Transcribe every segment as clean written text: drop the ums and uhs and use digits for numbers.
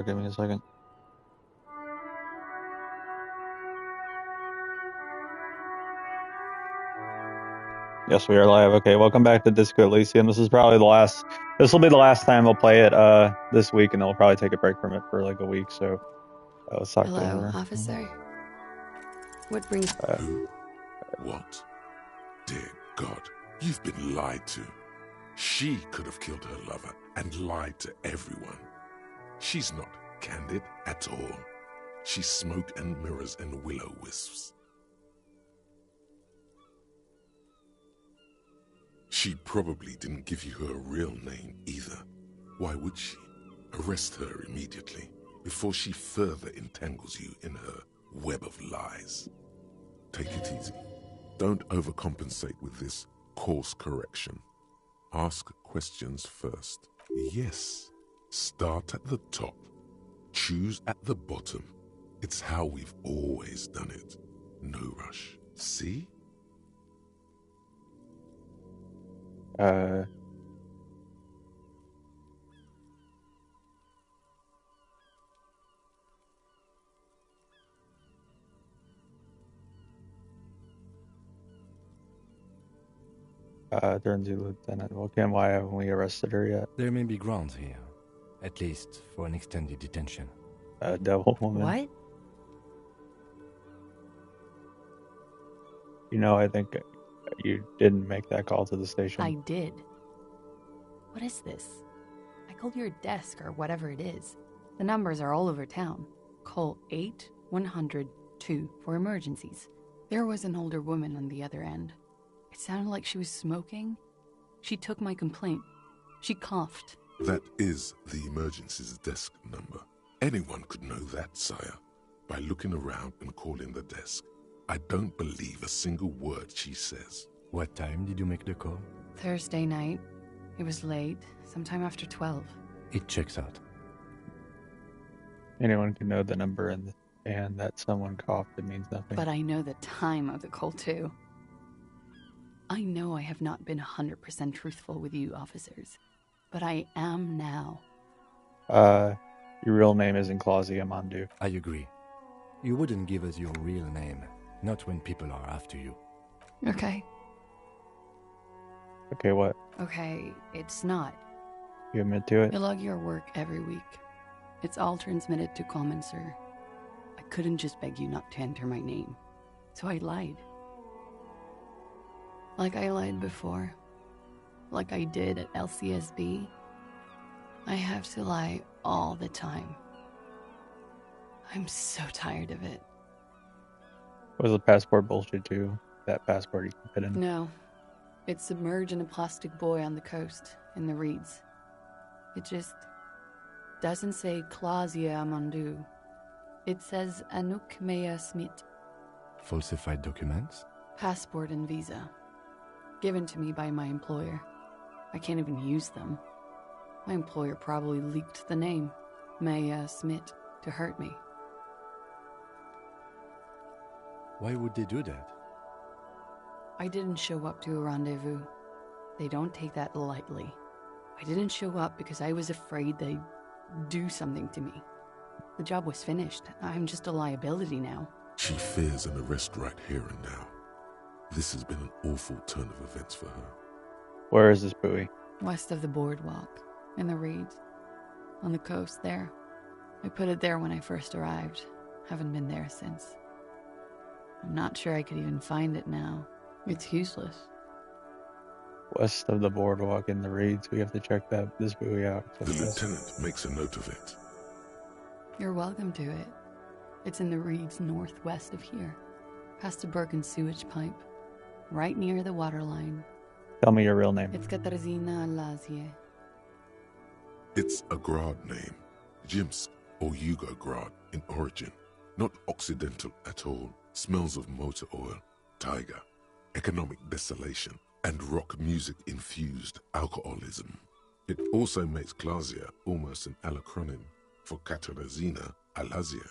Give me a second. Yes, we are live. Okay, welcome back to Disco Elysium. This is probably the last. This will be the last time we'll play it this week, and then we'll probably take a break from it for like a week. So let's talk to Hello, her. officer. What brings... Who? What? Dear God, you've been lied to. She could have killed her lover and lied to everyone. She's not candid at all. She's smoke and mirrors and willow-wisps. She probably didn't give you her real name either. Why would she? Arrest her immediately before she further entangles you in her web of lies. Take it easy. Don't overcompensate with this course correction. Ask questions first. Yes, start at the top. Choose at the bottom. It's how we've always done it. No rush. See? Turns to Lieutenant Wilkin. Why haven't we arrested her yet? There may be grounds here, at least for an extended detention. Devil woman. What? You know, I think you didn't make that call to the station. I did. What is this? I called your desk or whatever it is. The numbers are all over town. Call 8-100-2 for emergencies. There was an older woman on the other end. It sounded like she was smoking. She took my complaint. She coughed. That is the emergencies desk number. Anyone could know that, sire, by looking around and calling the desk. I don't believe a single word she says. What time did you make the call? Thursday night. It was late, sometime after 12. It checks out. Anyone can know the number and that someone coughed. It means nothing. But I know the time of the call, too. I know I have not been 100% truthful with you, officers. But I am now. Your real name isn't Claudia Mandu. I agree. You wouldn't give us your real name, not when people are after you. Okay. Okay, what? Okay, it's not. You admit to it? You log your work every week. It's all transmitted to Common, sir. I couldn't just beg you not to enter my name. So I lied. Like I lied before. Like I did at LCSB. I have to lie all the time. I'm so tired of it. Was the passport bullshit too? That passport you can fit in? No. It's submerged in a plastic buoy on the coast, in the reeds. It just doesn't say Claudia Amandu. It says Anouk Maya Smith. Falsified documents? Passport and visa. Given to me by my employer. I can't even use them. My employer probably leaked the name, Maya Smith, to hurt me. Why would they do that? I didn't show up to a rendezvous. They don't take that lightly. I didn't show up because I was afraid they'd do something to me. The job was finished. I'm just a liability now. She fears an arrest right here and now. This has been an awful turn of events for her. Where is this buoy? West of the boardwalk, in the reeds. On the coast there. I put it there when I first arrived. Haven't been there since. I'm not sure I could even find it now. It's useless. West of the boardwalk in the reeds. We have to check this buoy out. The lieutenant makes a note of it. You're welcome to it. It's in the reeds northwest of here. Past a broken sewage pipe. Right near the waterline. Tell me your real name. It's Katarzyna Lazie. It's a Grad name. Jimsk or Yugo-Grad in origin. Not Occidental at all. Smells of motor oil, tiger, economic desolation, and rock music-infused alcoholism. It also makes Clausia almost an alacronym for Katarzyna Alazia.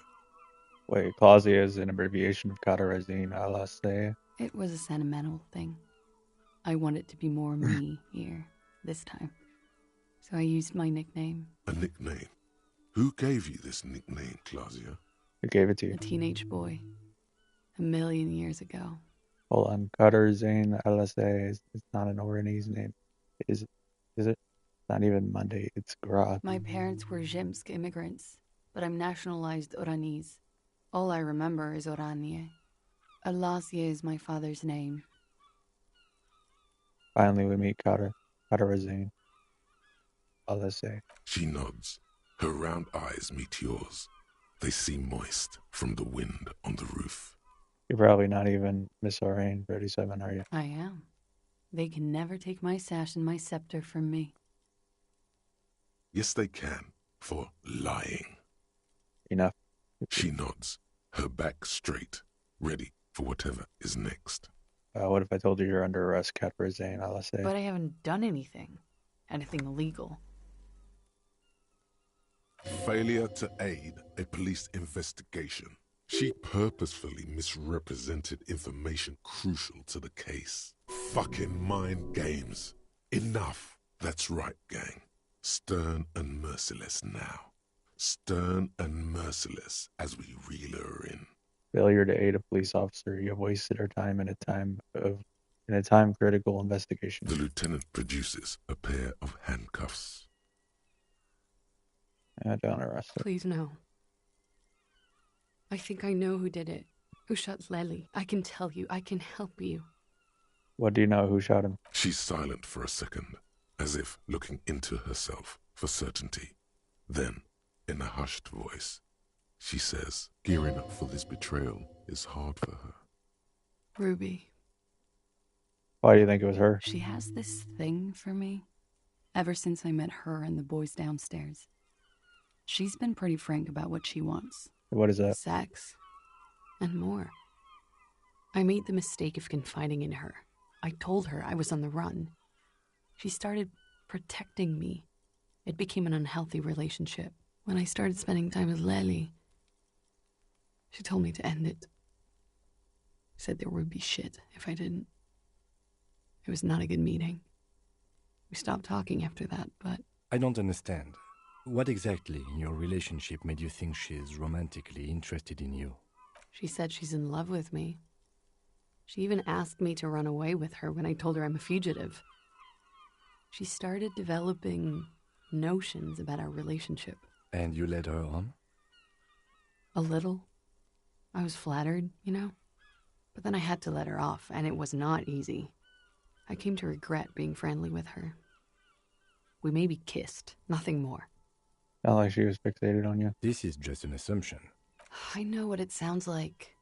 Wait, Claudia is an abbreviation of Katarzyna Alazia. It was a sentimental thing. I wanted to be more me here, this time. So I used my nickname. A nickname? Who gave you this nickname, Claudia? Who gave it to A you? teenage boy. 1,000,000 years ago. Hold on. Qatar Zain LSA. It's not an Oranese name. Is it? It's not even Monday. It's Grad. My parents were Zhimsk immigrants, but I'm nationalized Oranese. All I remember is Oranje. Elysium is my father's name. Finally, we meet Qatar Zain LSA. She nods. Her round eyes meet yours. They seem moist from the wind on the roof. You're probably not even Miss Orain 37, are you? I am. They can never take my sash and my scepter from me. Yes, they can, for lying. Enough. She nods, her back straight, ready for whatever is next. What if I told you you're under arrest, Qatar Zain LSA? But I haven't done anything. Anything illegal. Failure to aid a police investigation. She purposefully misrepresented information crucial to the case. Fucking mind games. Enough. That's right, gang. Stern and merciless now. Stern and merciless as we reel her in. Failure to aid a police officer. You have wasted our time in a time-critical investigation. The lieutenant produces a pair of handcuffs. Don't arrest her. Please, no. I think I know who did it. Who shot Lely. I can tell you. I can help you. What do you know? Who shot him? She's silent for a second, as if looking into herself for certainty. Then, in a hushed voice, she says, gearing up for this betrayal is hard for her. Ruby. Why do you think it was her? She has this thing for me. Ever since I met her and the boys downstairs. She's been pretty frank about what she wants. What is that? Sex. And more. I made the mistake of confiding in her. I told her I was on the run. She started protecting me. It became an unhealthy relationship. When I started spending time with Lely, she told me to end it. Said there would be shit if I didn't. It was not a good meeting. We stopped talking after that, but... I don't understand. What exactly in your relationship made you think she's romantically interested in you? She said she's in love with me. She even asked me to run away with her when I told her I'm a fugitive. She started developing notions about our relationship. And you led her on? A little. I was flattered, you know? But then I had to let her off, and it was not easy. I came to regret being friendly with her. We maybe kissed, nothing more. Not like she was fixated on you. This is just an assumption. I know what it sounds like.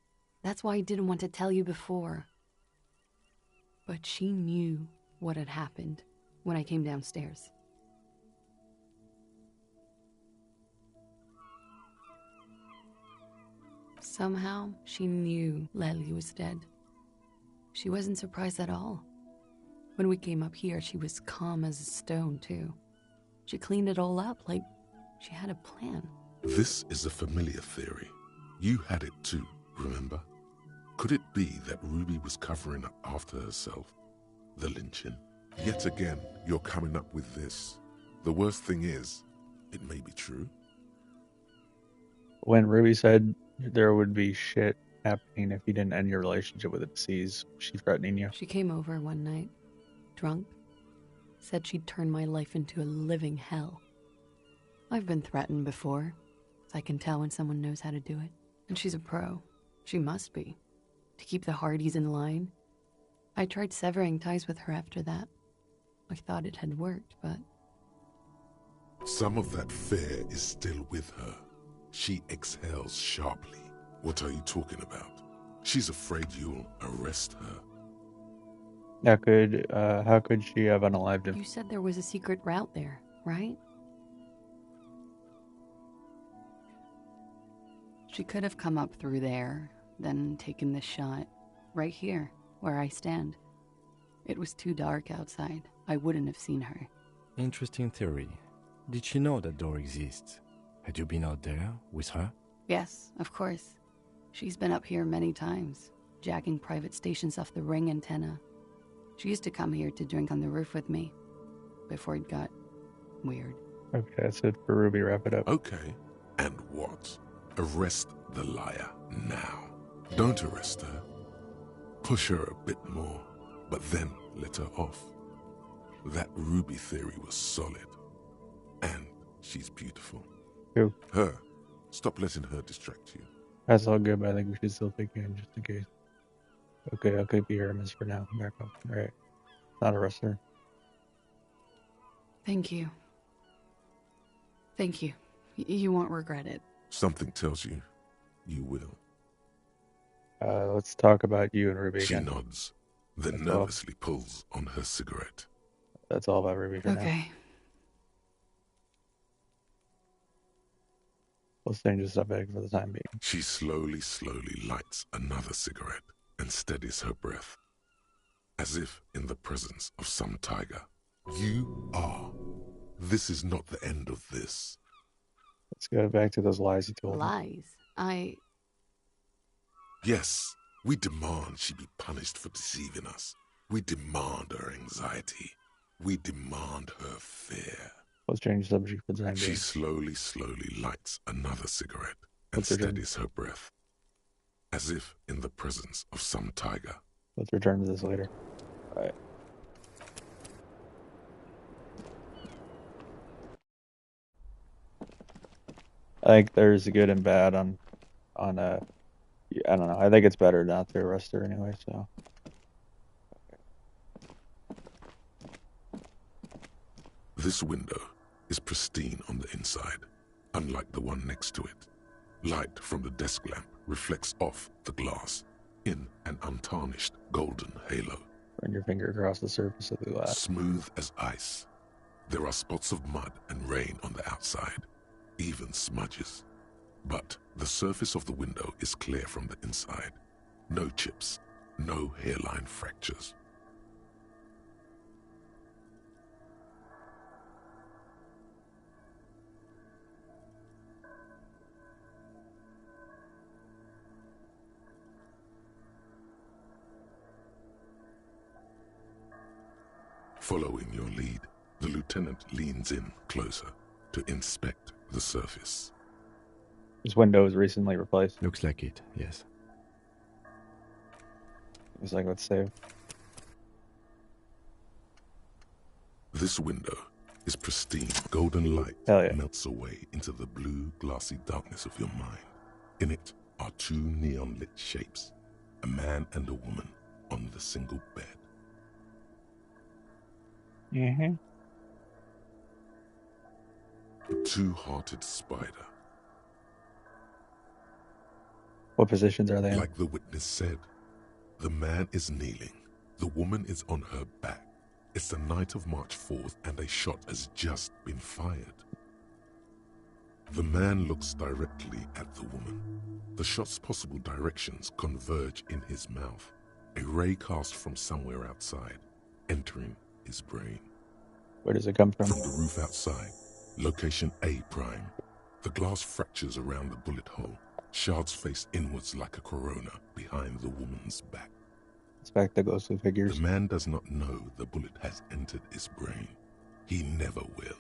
That's why I didn't want to tell you before. But she knew what had happened when I came downstairs. Somehow, she knew Lely was dead. She wasn't surprised at all. When we came up here, she was calm as a stone, too. She cleaned it all up like she had a plan. This is a familiar theory. You had it too, remember? Could it be that Ruby was covering up after herself? The lynching? Yet again, you're coming up with this. The worst thing is, it may be true. When Ruby said there would be shit happening if you didn't end your relationship with the deceased, was she threatening you? She came over one night, drunk, said she'd turn my life into a living hell. I've been threatened before, so I can tell when someone knows how to do it. And she's a pro. She must be. To keep the Hardys in line. I tried severing ties with her after that. I thought it had worked, but... Some of that fear is still with her. She exhales sharply. What are you talking about? She's afraid you'll arrest her. How could she have unalived him? You said there was a secret route there, right? She could have come up through there, then taken this shot. Right here, where I stand. It was too dark outside. I wouldn't have seen her. Interesting theory. Did she know that door exists? Had you been out there with her? Yes, of course. She's been up here many times, jacking private stations off the ring antenna. She used to come here to drink on the roof with me, before it got weird. Okay, that's it for Ruby. Wrap it up. Okay, And what? Arrest the liar now. Don't arrest her. Push her a bit more, but then let her off. That Ruby theory was solid. And she's beautiful. Who? Her. Stop letting her distract you. That's all good, but I think we should still take in just in case. Okay, I'll keep you here, miss, for now. Back up. All right. Not arrest her. Thank you. Thank you. You won't regret it. Something tells you, you will. Let's talk about you and Ruby She again. nods, then That's all. nervously pulls on her cigarette. That's all about Ruby for now. Okay. Let's change the subject for the time being. She slowly lights another cigarette and steadies her breath, as if in the presence of some tiger. You are. This is not the end of this. Let's go back to those lies you told me. Lies? Yes, we demand she be punished for deceiving us. We demand her anxiety. We demand her fear. Let's change the subject for the time being. She slowly lights another cigarette and Let's return. steadies her breath, as if in the presence of some tiger. Let's return to this later. All right. I think there's good and bad on I don't know. I think it's better not to arrest her anyway, so. This window is pristine on the inside, unlike the one next to it. Light from the desk lamp reflects off the glass in an untarnished golden halo. Run your finger across the surface of the glass. Smooth as ice. There are spots of mud and rain on the outside, even smudges. But the surface of the window is clear from the inside. No chips, no hairline fractures. Following your lead, the lieutenant leans in closer to inspect the surface. This window was recently replaced. Looks like it, yes. It's like, let's save. This window is pristine. Golden light Hell yeah. melts away into the blue, glassy darkness of your mind. In it are two neon-lit shapes, a man and a woman on the single bed. Mm-hmm. A two-hearted spider. What positions are they in? Like the witness said, the man is kneeling, the woman is on her back. It's the night of March 4th and a shot has just been fired. The man looks directly at the woman. The shot's possible directions converge in his mouth, a ray cast from somewhere outside, entering his brain. Where does it come from? From the roof outside, location A prime. The glass fractures around the bullet hole. Shards face inwards like a corona behind the woman's back. Inspect the ghostly figures. The man does not know the bullet has entered his brain. He never will.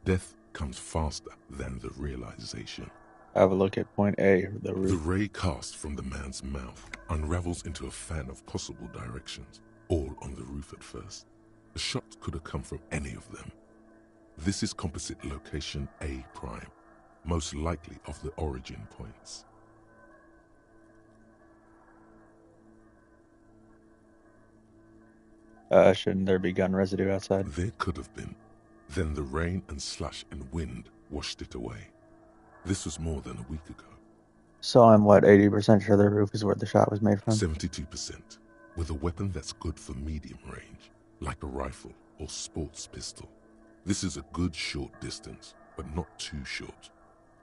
Death comes faster than the realization. Have a look at point A, the The roof. ray cast from the man's mouth unravels into a fan of possible directions, all on the roof at first. The shot could have come from any of them. This is composite location A prime, most likely of the origin points. Shouldn't there be gun residue outside? There could have been. Then the rain and slush and wind washed it away. This was more than a week ago. So I'm, 80% sure the roof is where the shot was made from? 72%. With a weapon that's good for medium range, like a rifle or sports pistol. This is a good short distance, but not too short.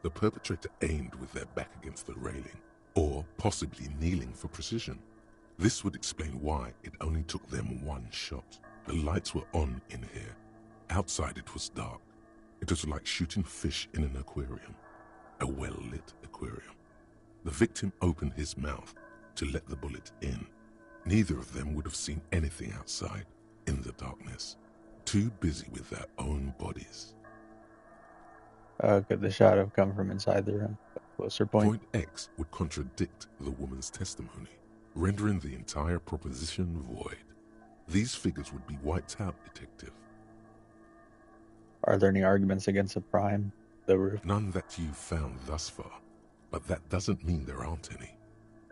The perpetrator aimed with their back against the railing, or possibly kneeling for precision. This would explain why it only took them one shot. The lights were on in here. Outside it was dark. It was like shooting fish in an aquarium, a well-lit aquarium. The victim opened his mouth to let the bullet in. Neither of them would have seen anything outside in the darkness, too busy with their own bodies. Could the shot have come from inside the room? Closer point. Point X would contradict the woman's testimony, rendering the entire proposition void. These figures would be wiped out, Detective. Are there any arguments against a prime? The roof? None that you've found thus far, but that doesn't mean there aren't any.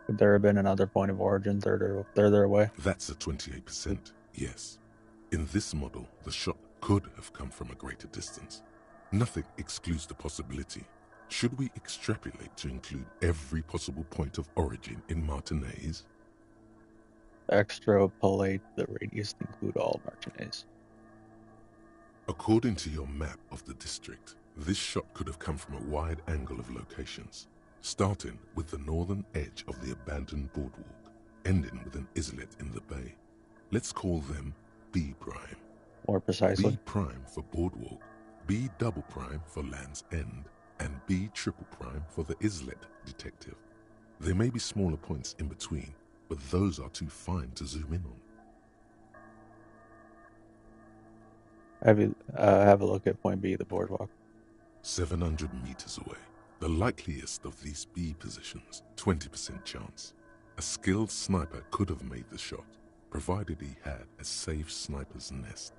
Could there have been another point of origin further away? That's a 28%, yes. In this model, the shot could have come from a greater distance. Nothing excludes the possibility. Should we extrapolate to include every possible point of origin in Martinez? Extrapolate the radius to include all Martinez. According to your map of the district, this shot could have come from a wide angle of locations, starting with the northern edge of the abandoned boardwalk, ending with an islet in the bay. Let's call them B prime. More precisely. B prime for boardwalk, B double prime for Land's End, and B triple prime for the islet, Detective. There may be smaller points in between, but those are too fine to zoom in on. Have a look at point B, the boardwalk. 700 meters away. The likeliest of these B positions, 20% chance. A skilled sniper could have made the shot, provided he had a safe sniper's nest.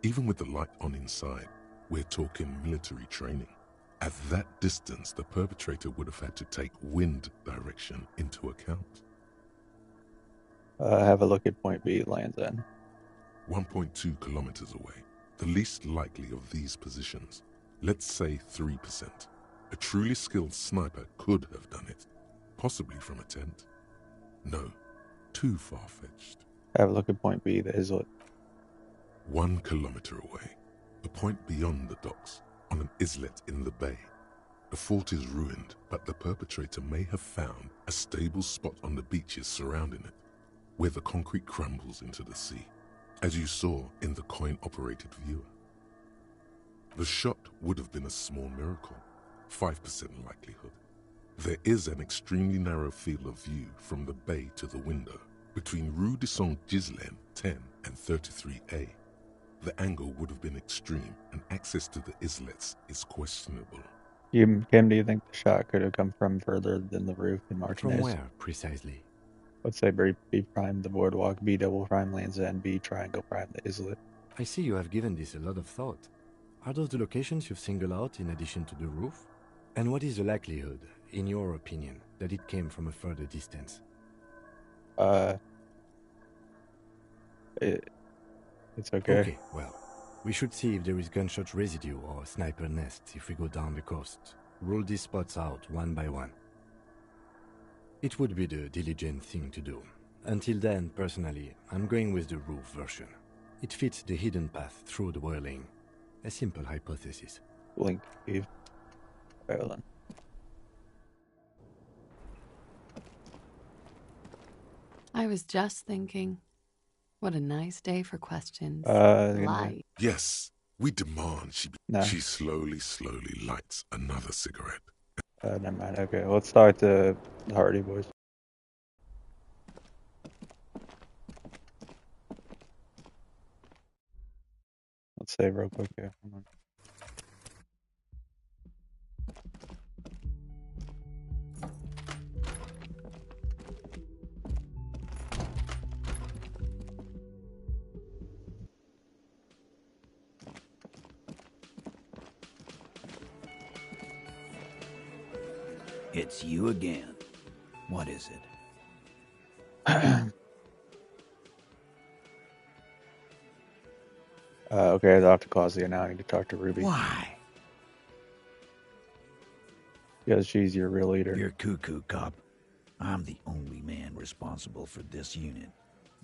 Even with the light on inside, we're talking military training. At that distance, the perpetrator would have had to take wind direction into account. Have a look at point B, Land's End. 1.2 kilometers away. The least likely of these positions. Let's say 3%. A truly skilled sniper could have done it. Possibly from a tent. No, too far-fetched. Have a look at point B, the islet. 1 kilometer away. A point beyond the docks, on an islet in the bay. The fort is ruined, but the perpetrator may have found a stable spot on the beaches surrounding it, where the concrete crumbles into the sea, as you saw in the coin-operated viewer. The shot would have been a small miracle, 5% likelihood. There is an extremely narrow field of view from the bay to the window, between Rue de Saint-Ghislain 10 and 33A. The angle would have been extreme, and access to the islets is questionable. Kim, do you think the shot could have come from further than the roof in Martinez? From where, precisely? Let's say B prime, the boardwalk, B double prime, Land's End, B triangle prime, the islet. I see you have given this a lot of thought. Are those the locations you've singled out in addition to the roof? And what is the likelihood, in your opinion, that it came from a further distance? It's okay. Okay, well, we should see if there is gunshot residue or sniper nests if we go down the coast. Rule these spots out one by one. It would be the diligent thing to do. Until then, personally, I'm going with the roof version. It fits the hidden path through the whirling. A simple hypothesis. Link, Eve. Okay, hold on. I was just thinking, what a nice day for questions. Lie. Yes, we demand she No. She slowly lights another cigarette. Never mind. Okay, let's start the Hardy Boys. Let's save real quick here. Hold on. It's you again. What is it? Okay, I'll have to cause the now. I need to talk to Ruby. Why? Because she's your real leader. You're cuckoo, cop. I'm the only man responsible for this unit.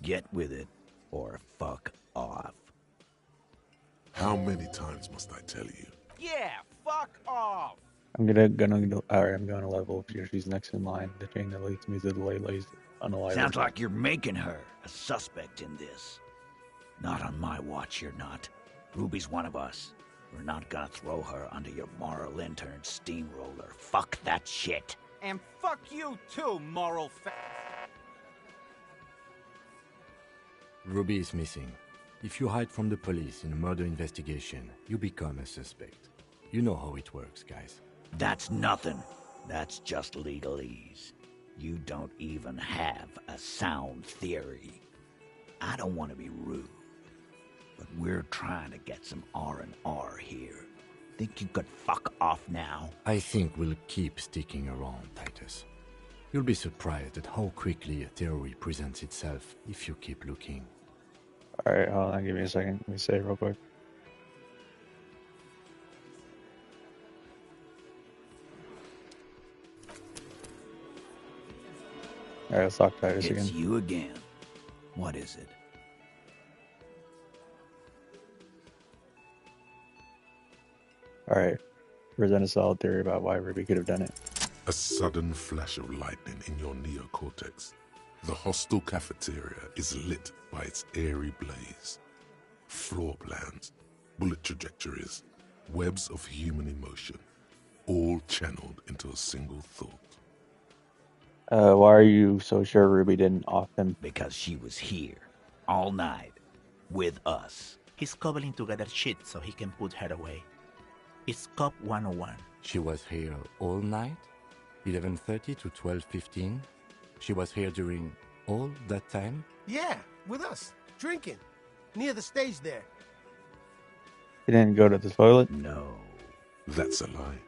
Get with it, or fuck off. How many times must I tell you? Yeah, fuck off. I'm gonna level. She's next in line. The chain that leads me to the Lele's unalive. Sounds like you're making her a suspect in this. Not on my watch, you're not. Ruby's one of us. We're not gonna throw her under your moral intern steamroller. Fuck that shit. And fuck you too, moral Ruby is missing. If you hide from the police in a murder investigation, you become a suspect. You know how it works, guys. That's nothing. That's just legalese. You don't even have a sound theory. I don't want to be rude, but we're trying to get some R&R here. Think you could fuck off now? I think we'll keep sticking around, Titus. You'll be surprised at how quickly a theory presents itself if you keep looking. Alright, hold on, give me a second. Let me save real quick. Alright, let's talk Titus It's again. you again. What is it? Alright. Present a solid theory about why Ruby could have done it. A sudden flash of lightning in your neocortex. The hostel cafeteria is lit by its airy blaze. Floor plans, bullet trajectories, webs of human emotion, all channeled into a single thought. Why are you so sure Ruby didn't off him? Because she was here, all night, with us. He's cobbling together shit so he can put her away. It's Cop 101. She was here all night? 11:30 to 12:15? She was here during all that time? Yeah, with us, drinking, near the stage there. He didn't go to the toilet? No. That's a lie.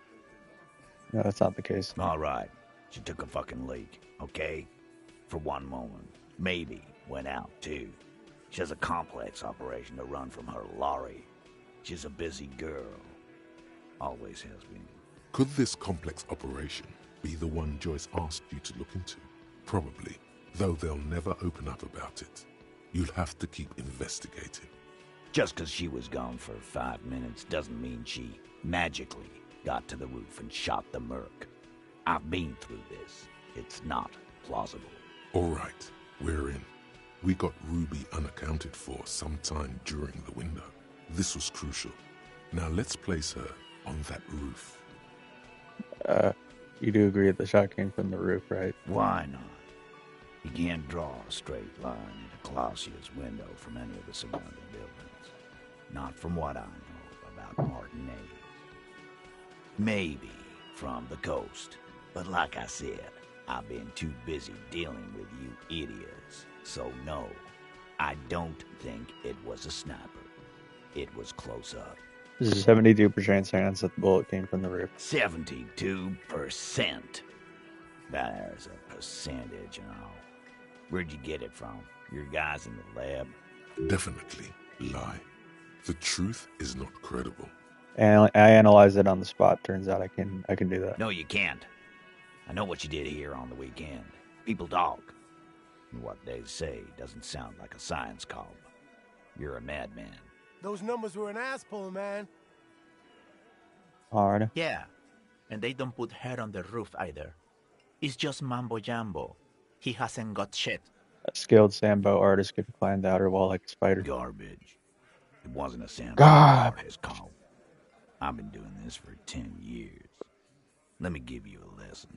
No, that's not the case. All right. She took a fucking leak, okay? For one moment. Maybe went out, too. She has a complex operation to run from her lorry. She's a busy girl. Always has been. Could this complex operation be the one Joyce asked you to look into? Probably, though they'll never open up about it. You'll have to keep investigating. Just because she was gone for 5 minutes doesn't mean she magically got to the roof and shot the merc. I've been through this. It's not plausible. All right, we're in. We got Ruby unaccounted for sometime during the window. This was crucial. Now let's place her on that roof. You do agree that the shot came from the roof, right? Why not? You can't draw a straight line to Clausia's window from any of the surrounding buildings. Not from what I know about Martinez. Maybe from the coast. But like I said, I've been too busy dealing with you idiots. So no, I don't think it was a sniper. It was close up. There's a 72% chance that the bullet came from the roof. 72%. There's a percentage and all. Where'd you get it from? Your guys in the lab? Definitely lie. The truth is not credible. And I analyzed it on the spot. Turns out I can do that. No, you can't. I know what you did here on the weekend. People talk. And what they say doesn't sound like a science column. You're a madman. Those numbers were an ass pull, man. Alright. Yeah, and they don't put her on the roof either. It's just mambo jumbo. He hasn't got shit. A skilled Sambo artist could climb the outer wall like a spider. Garbage. It wasn't a sample. Garbage. It's called. I've been doing this for 10 years. Let me give you a lesson.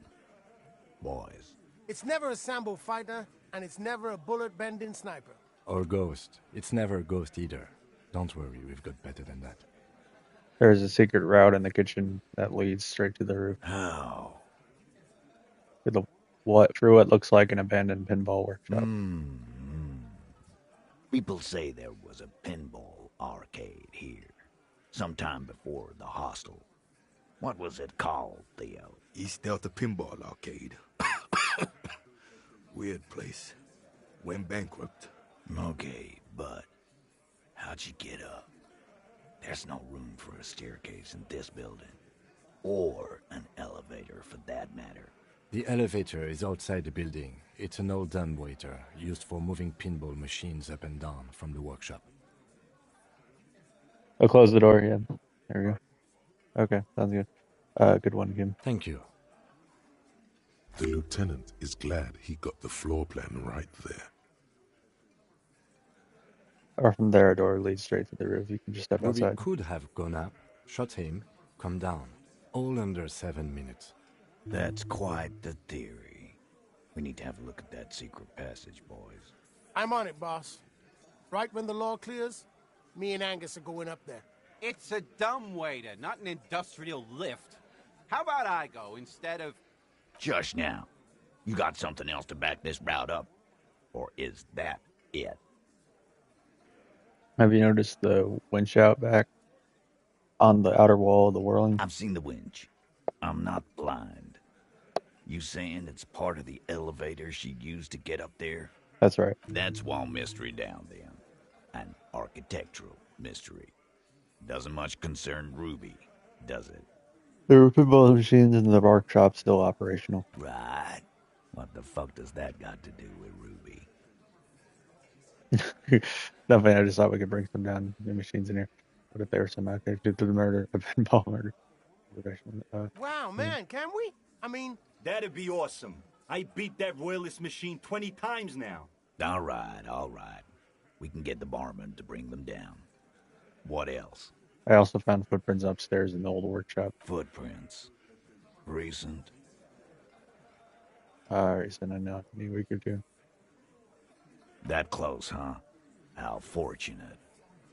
Boys. It's never a Sambo fighter, and it's never a bullet-bending sniper. Or ghost. It's never a ghost either. Don't worry, we've got better than that. There's a secret route in the kitchen that leads straight to the roof. How? Through what looks like an abandoned pinball workshop. People say there was a pinball arcade here, sometime before the hostel. What was it called, Theo? East Delta Pinball Arcade. Weird place. Went bankrupt. Okay, but how'd you get up? There's no room for a staircase in this building. Or an elevator, for that matter. The elevator is outside the building. It's an old dumbwaiter used for moving pinball machines up and down from the workshop. I'll close the door, yeah. There we go. Okay, sounds good. Good one, Kim. Thank you. The lieutenant is glad he got the floor plan right there. Or from there, a door leads straight to the roof. You can just step Ruby outside. could have gone up, shot him, come down. All under 7 minutes. That's quite the theory. We need to have a look at that secret passage, boys. I'm on it, boss. Right when the law clears, me and Angus are going up there. It's a dumbwaiter, not an industrial lift. How about I go instead of... Just now. You got something else to back this route up? Or is that it? Have you noticed the winch out back on the outer wall of the whirling? I've seen the winch. I'm not blind. You saying it's part of the elevator she used to get up there? That's right. That's one mystery down then. An architectural mystery. Doesn't much concern Ruby, does it? There were pinball machines in the workshop still operational. Right. What the fuck does that got to do with Ruby? Nothing. I just thought we could bring some down new machines in here. What if there were some connected to the murder, a pinball murder? Wow, man, can we? I mean... That'd be awesome. I beat that royalist machine 20 times now. All right, all right. We can get the barman to bring them down. What else? I also found footprints upstairs in the old workshop. Footprints. Recent. Recent, I know, maybe a week or two. That close, huh? How fortunate.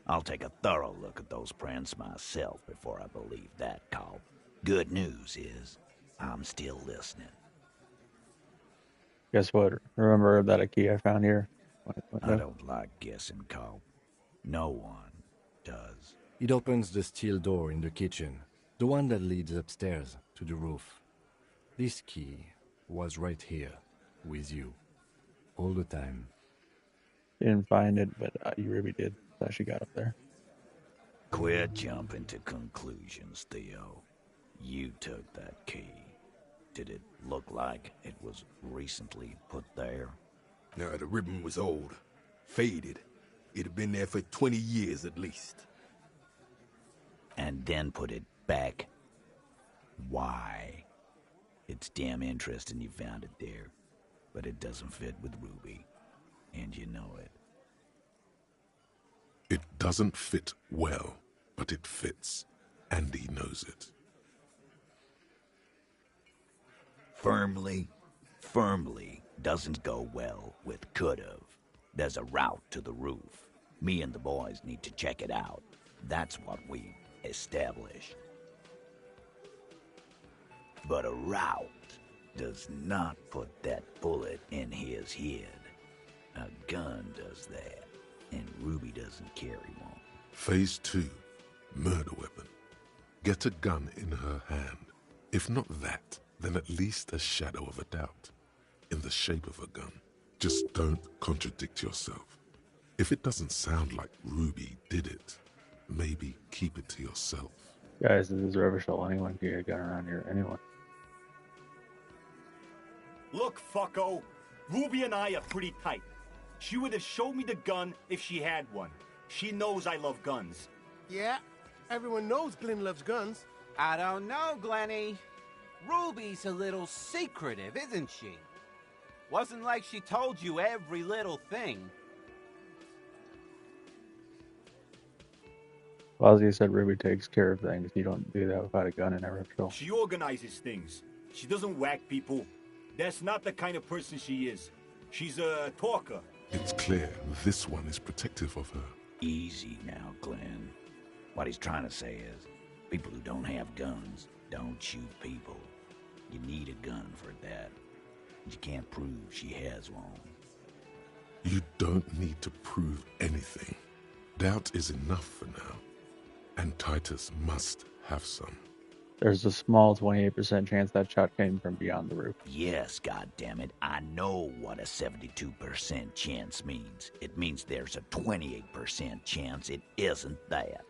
I'll take a thorough look at those prints myself before I believe that, Carl. Good news is, I'm still listening. Guess what? Remember that a key I found here? I don't like guessing, Carl. No one does. It opens the steel door in the kitchen, the one that leads upstairs to the roof. This key was right here, with you, all the time. Didn't find it, but Ruby did. So she got up there. Quit jumping to conclusions, Theo. You took that key. Did it look like it was recently put there? No, the ribbon was old, faded. It'd have been there for 20 years at least. And then put it back? Why? It's damn interesting you found it there, but it doesn't fit with Ruby, and you know it. It doesn't fit well, but it fits, and he knows it. Firmly doesn't go well with could've. There's a route to the roof. Me and the boys need to check it out. That's what we established. But a route does not put that bullet in his head. A gun does that, and Ruby doesn't carry one. Phase 2, murder weapon. Get a gun in her hand. If not that, then at least a shadow of a doubt. In the shape of a gun. Just don't contradict yourself. If it doesn't sound like Ruby did it, maybe keep it to yourself. Guys, this is Revachol. Anyone can get a gun around here. Anyone. Look, fucko. Ruby and I are pretty tight. She would have showed me the gun if she had one. She knows I love guns. Yeah, everyone knows Glenn loves guns. I don't know, Glenny. Ruby's a little secretive, isn't she? Wasn't like she told you every little thing. Ozzy said Ruby takes care of things. You don't do that without a gun in her patrol. She organizes things. She doesn't whack people. That's not the kind of person she is. She's a talker. It's clear this one is protective of her. Easy now, Glenn. What he's trying to say is, people who don't have guns don't shoot people. You need a gun for that. You can't prove she has one. You don't need to prove anything. Doubt is enough for now. And Titus must have some. There's a small 28% chance that shot came from beyond the roof. Yes, goddammit, I know what a 72% chance means. It means there's a 28% chance it isn't that.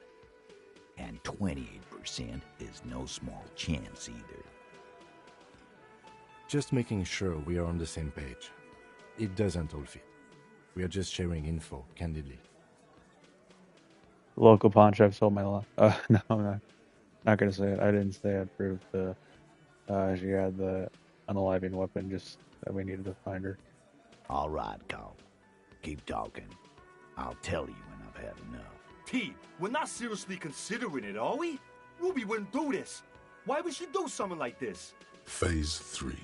And 28% is no small chance either. Just making sure we are on the same page. It doesn't all fit. We are just sharing info, candidly. The local pawn shop sold my lot. No, I'm not going to say it. I didn't say I'd proved the, she had the unaliving weapon, just that we needed to find her. All right, Carl. Keep talking. I'll tell you when I've had enough. Pete, we're not seriously considering it, are we? Ruby wouldn't do this. Why would she do something like this? Phase 3,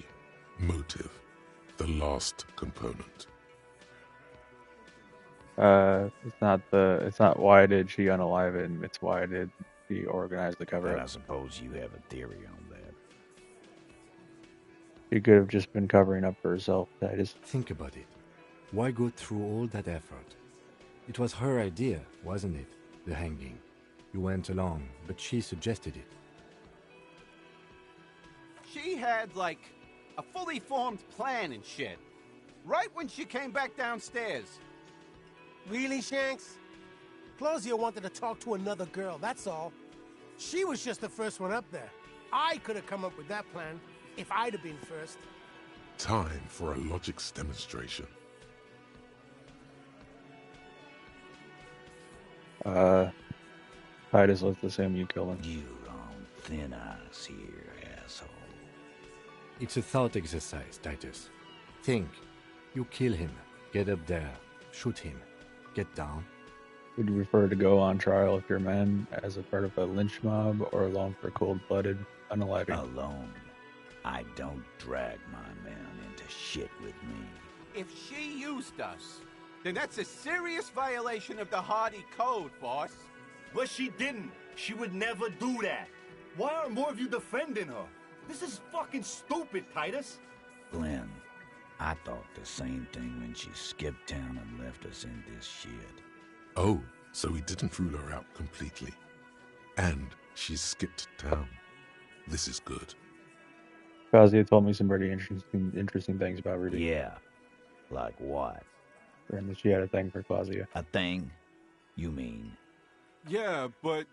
motive. The last component. It's not why did she unalive him, it's why did she organize the cover And up. I suppose you have a theory on that. She could have just been covering up for herself, Titus. Think about it. Why go through all that effort? It was her idea, wasn't it? The hanging. You went along, but she suggested it. She had, like, a fully formed plan and shit. Right when she came back downstairs. Really, Shanks? Claudia wanted to talk to another girl, that's all. She was just the first one up there. I could have come up with that plan if I'd have been first. Time for a logics demonstration. Titus, let's assume you killed him. You're on thin ice here, asshole. It's a thought exercise, Titus. Think. You kill him. Get up there. Shoot him. Get down. Would you prefer to go on trial with your men as a part of a lynch mob or alone for cold-blooded unaliving? Alone. I don't drag my men into shit with me. If she used us, then that's a serious violation of the Hardy Code, boss. But she didn't. She would never do that. Why aren't more of you defending her? This is fucking stupid, Titus. Glenn, I thought the same thing when she skipped town and left us in this shit. Oh, so he didn't rule her out completely. And she skipped town. This is good. Kazuya told me some pretty interesting things about Ruby. Yeah. Like what? And that she had a thing for Kazuya. A thing? You mean? Yeah, but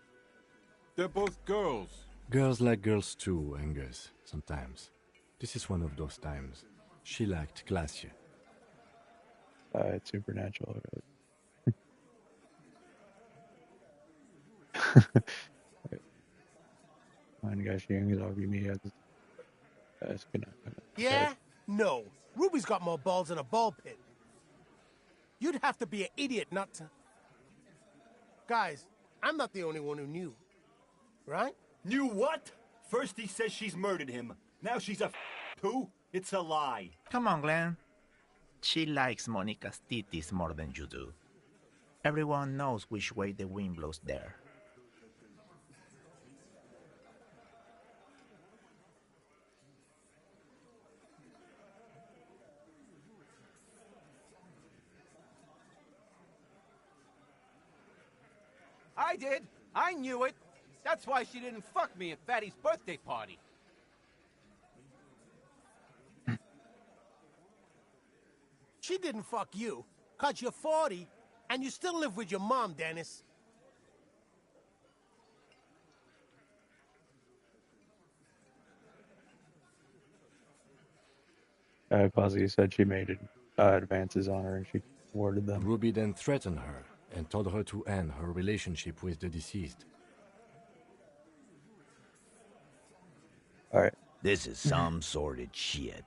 they're both girls. Girls like girls too, Angus, sometimes. This is one of those times. She liked Glacier. It's supernatural. Mein Gosh, irgendwie auch wie mir das Yeah? No. Ruby's got more balls than a ball pit. You'd have to be an idiot not to... Guys, I'm not the only one who knew. Right? Knew what? First he says she's murdered him. Now she's a too? It's a lie. Come on, Glenn. She likes Monica's titties more than you do. Everyone knows which way the wind blows there. I did. I knew it. That's why she didn't fuck me at Fatty's birthday party. She didn't fuck you, 'cause you're 40, and you still live with your mom, Dennis. Kazuya said she made advances on her and she awarded them. Ruby then threatened her and told her to end her relationship with the deceased. Alright. This is some sordid shit.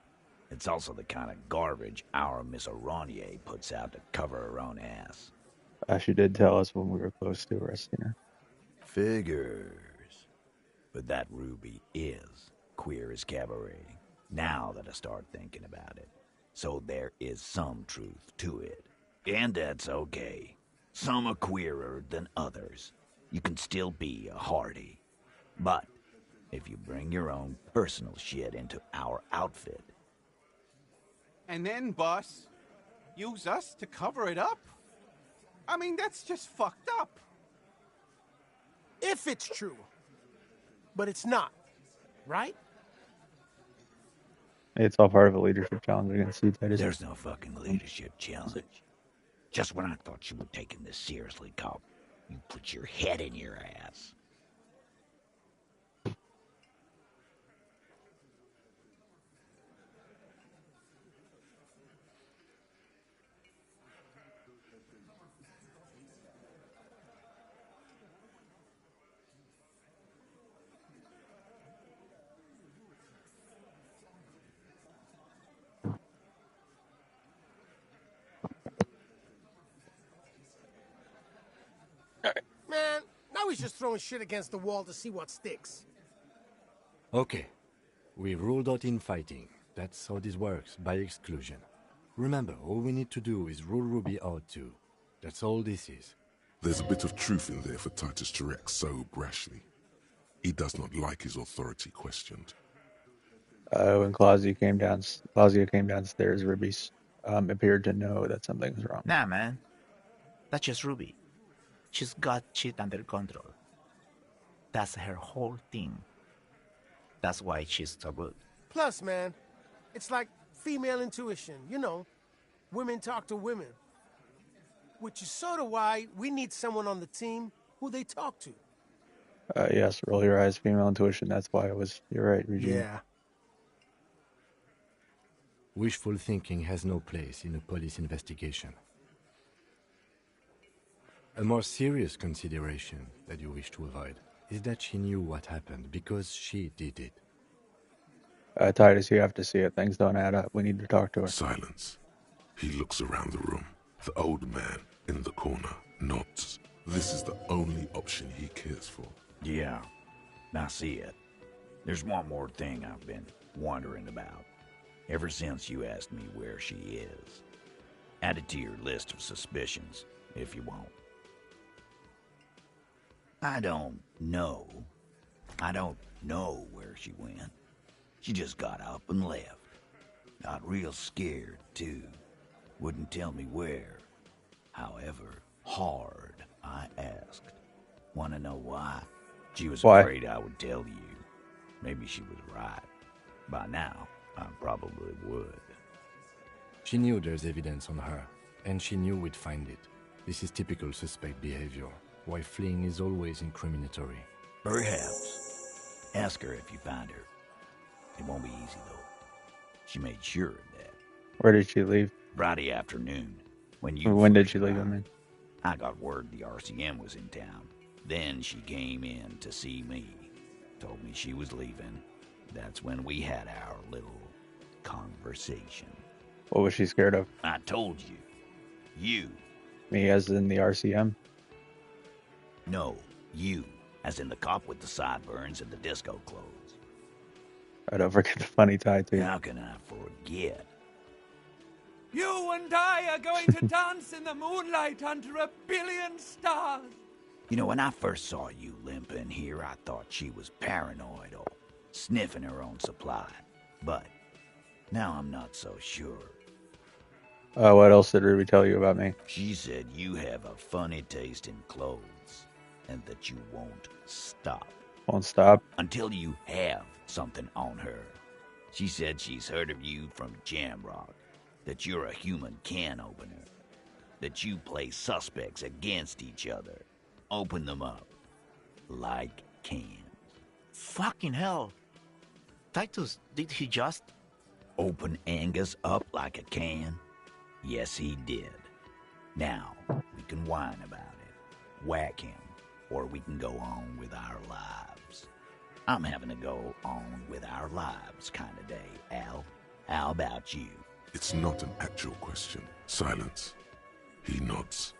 It's also the kind of garbage our Miss Aronier puts out to cover her own ass. She did tell us when we were close to arresting her. Figures. But that Ruby is queer as cabaret, now that I start thinking about it. So there is some truth to it. And that's okay. Some are queerer than others. You can still be a Hardy. But if you bring your own personal shit into our outfit... And then, boss, use us to cover it up? I mean, that's just fucked up. If it's true. But it's not. Right? It's all part of a leadership challenge against you, Titus. There's no fucking leadership challenge. Just when I thought you were taking this seriously, cop, you put your head in your ass. Man, now he's just throwing shit against the wall to see what sticks. Okay. We ruled out infighting. That's how this works, by exclusion. Remember, all we need to do is rule Ruby out too. That's all this is. There's a bit of truth in there for Titus to react so brashly. He does not like his authority questioned. When Claudia came downstairs, Ruby appeared to know that something was wrong. Nah, man. That's just Ruby. She's got shit under control. That's her whole thing. That's why she's so good. Plus, man, it's like female intuition, you know. Women talk to women. Which is sort of why we need someone on the team who they talk to. Yes, roll your eyes, female intuition. That's why you're right, Eugene. Yeah. Wishful thinking has no place in a police investigation. A more serious consideration that you wish to avoid is that she knew what happened because she did it. Titus, you have to see it. Things don't add up. We need to talk to her. Silence. He looks around the room. The old man in the corner nods. This is the only option he cares for. Yeah, I see it. There's one more thing I've been wondering about. Ever since you asked me where she is. Add it to your list of suspicions, if you want. I don't know. I don't know where she went. She just got up and left. Got real scared, too. Wouldn't tell me where. However hard I asked. Want to know why? She was afraid I would tell you. Maybe she was right. By now, I probably would. She knew there's evidence on her, and she knew we'd find it. This is typical suspect behavior, why fleeing is always incriminatory. Perhaps. Ask her if you find her. It won't be easy, though. She made sure of that. Where did she leave? Friday afternoon. When did she leave, I mean? I got word the RCM was in town. Then she came in to see me. Told me she was leaving. That's when we had our little conversation. What was she scared of? I told you. You. Me, as in the RCM? No, you. As in the cop with the sideburns and the disco clothes. I don't forget the funny tie, too. How can I forget? You and I are going to dance in the moonlight under 1 billion stars. You know, when I first saw you limping here, I thought she was paranoid or sniffing her own supply. But now I'm not so sure. What else did Ruby tell you about me? She said you have a funny taste in clothes and that you won't stop. Won't stop? Until you have something on her. She said she's heard of you from Jamrock, that you're a human can opener, that you play suspects against each other, open them up like cans. Fucking hell. Titus, did he just... Open Angus up like a can? Yes, he did. Now, we can whine about it, whack him, or we can go on with our lives. I'm having a go on with our lives kind of day, Al. How about you? It's not an actual question. Silence. He nods.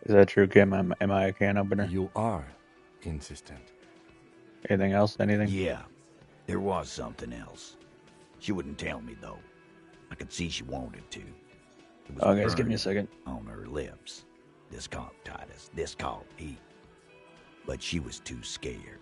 Is that true, Kim? Am I a can opener? You are insistent. Anything else? Anything? Yeah, there was something else. She wouldn't tell me, though. I could see she wanted to. It was guys, give me a second. On her lips. This called Titus. This called Pete. But she was too scared.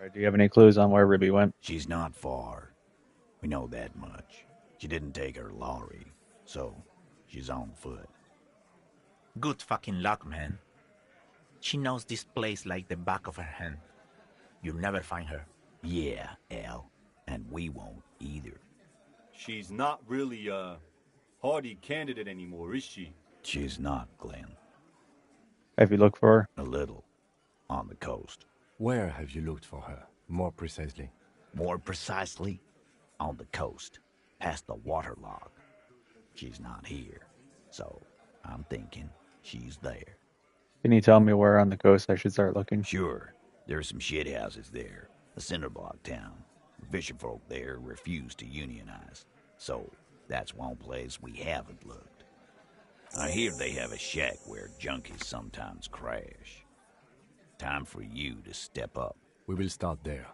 Right, do you have any clues on where Ruby went? She's not far. We know that much. She didn't take her lorry, so she's on foot. Good fucking luck, man. She knows this place like the back of her hand. You'll never find her. Yeah, Al. And we won't either. She's not really a hardy candidate anymore, is she? She's not, Glenn. Have you looked for her? A little. On the coast. Where have you looked for her, more precisely? More precisely, on the coast, past the waterlock. She's not here, so I'm thinking she's there. Can you tell me where on the coast I should start looking? Sure, there's some shit houses there. A cinderblock town. Fisherfolk there refuse to unionize, so that's one place we haven't looked. I hear they have a shack where junkies sometimes crash. Time for you to step up. We will start there.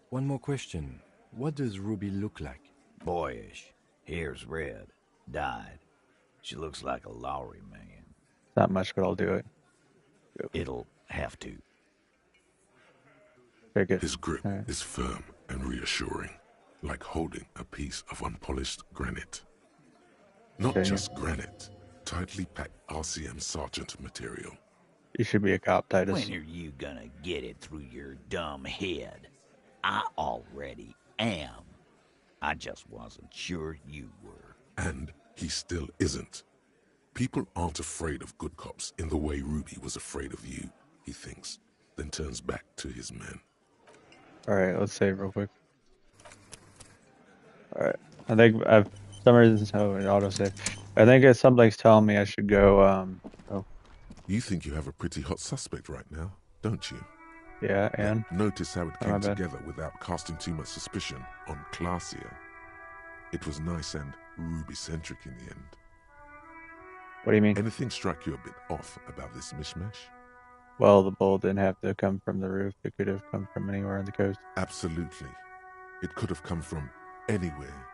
One more question. What does Ruby look like? Boyish. Hair's red. Dyed. She looks like a Lowry man. Not much, but I'll do it. It'll have to. Take it. His grip is firm and reassuring, like holding a piece of unpolished granite. Not just granite, tightly packed RCM Sergeant material. You should be a cop, Titus. When are you gonna get it through your dumb head? I already am. I just wasn't sure you were. And he still isn't. People aren't afraid of good cops in the way Ruby was afraid of you, he thinks, then turns back to his men. Alright, let's save real quick. Alright. I think I've some reason autosave. I think something's telling me I should go You think you have a pretty hot suspect right now, don't you? Yeah, and notice how it came together without casting too much suspicion on Clasia. It was nice and Ruby-centric in the end. What do you mean? Anything struck you a bit off about this mishmash? Well, the bullet didn't have to come from the roof. It could have come from anywhere on the coast. Absolutely. It could have come from anywhere,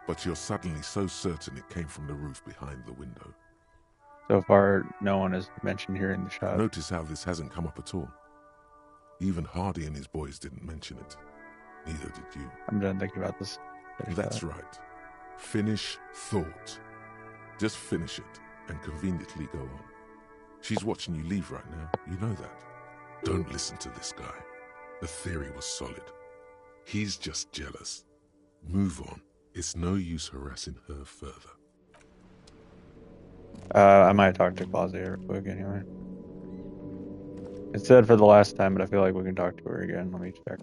but you're suddenly so certain it came from the roof behind the window. So far, no one has mentioned hearing the shot. Notice how this hasn't come up at all. Even Hardy and his boys didn't mention it. Neither did you. I'm done thinking about this. That's right. Finish thought. Just finish it and conveniently go on. She's watching you leave right now. You know that. Don't listen to this guy. The theory was solid. He's just jealous. Move on. It's no use harassing her further. I might talk to Claudia real quick anyway. It said for the last time, but I feel like we can talk to her again. Let me check.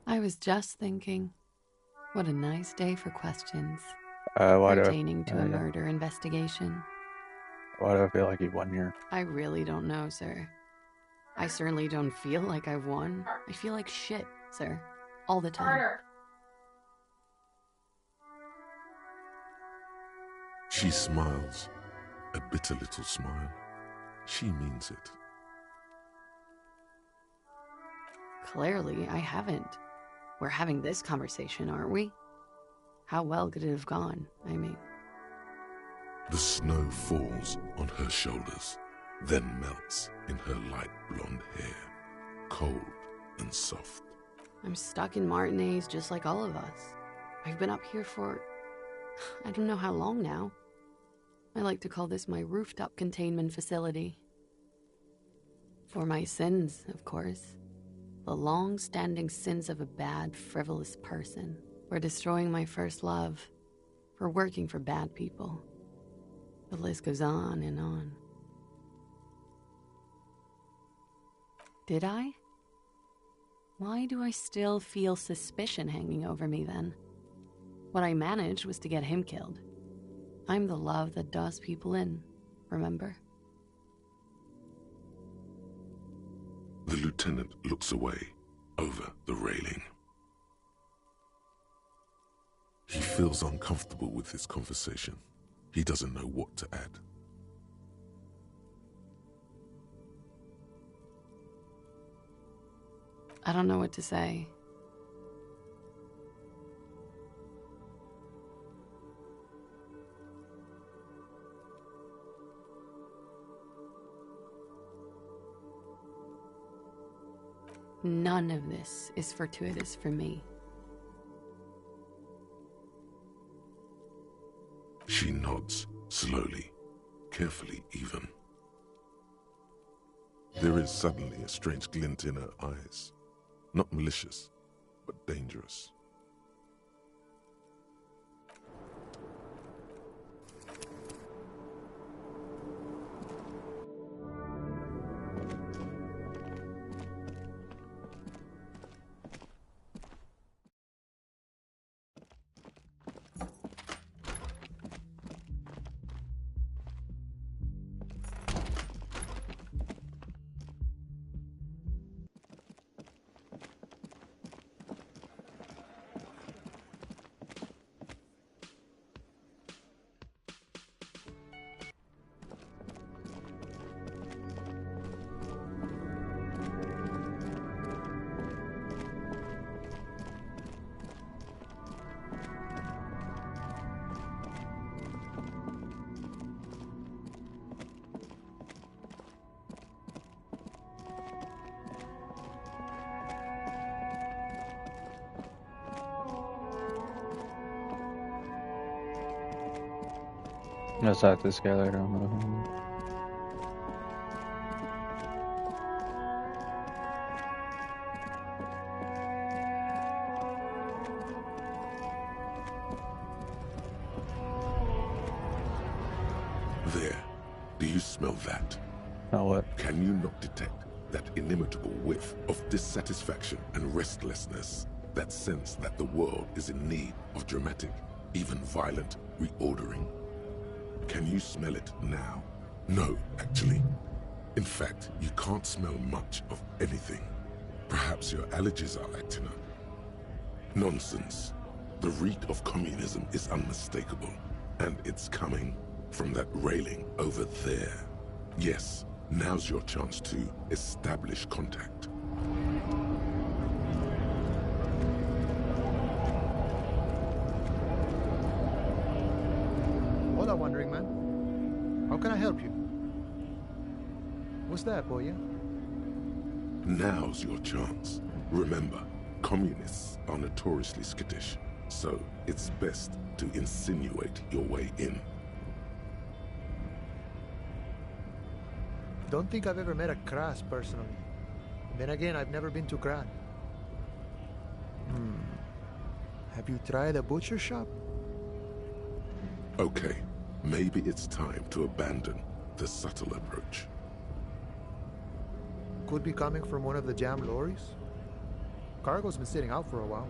I was just thinking, what a nice day for questions Why pertaining to a murder investigation. Why do I feel like you won here? I really don't know, sir. I certainly don't feel like I've won. I feel like shit, sir. All the time. She smiles. A bitter little smile. She means it. Clearly, I haven't. We're having this conversation, aren't we? How well could it have gone, I mean? The snow falls on her shoulders, then melts in her light blonde hair, cold and soft. I'm stuck in Martinez just like all of us. I've been up here for... I don't know how long now. I like to call this my rooftop containment facility. For my sins, of course. The long-standing sins of a bad, frivolous person. For destroying my first love. For working for bad people. The list goes on and on. Did I? Why do I still feel suspicion hanging over me then? What I managed was to get him killed. I'm the love that does people in, remember? The lieutenant looks away, over the railing. He feels uncomfortable with this conversation. He doesn't know what to add. I don't know what to say. None of this is fortuitous for me. She nods, slowly, carefully even. There is suddenly a strange glint in her eyes. Not malicious, but dangerous. Let's talk to this guy later. There. Do you smell that? Now what? Can you not detect that inimitable whiff of dissatisfaction and restlessness? That sense that the world is in need of dramatic, even violent, reordering? Can you smell it now? No, actually. In fact, you can't smell much of anything. Perhaps your allergies are acting up. Nonsense. The reek of communism is unmistakable, and it's coming from that railing over there. Yes, now's your chance to establish contact. Hola, Wandering Man. How can I help you? What's that, boy? Now's your chance. Remember, communists are notoriously skittish, so it's best to insinuate your way in. Don't think I've ever met a Kras personally. Then again, I've never been to Kran. Have you tried a butcher shop? Okay, maybe it's time to abandon the subtle approach. Could be coming from one of the jam lorries. Cargo's been sitting out for a while.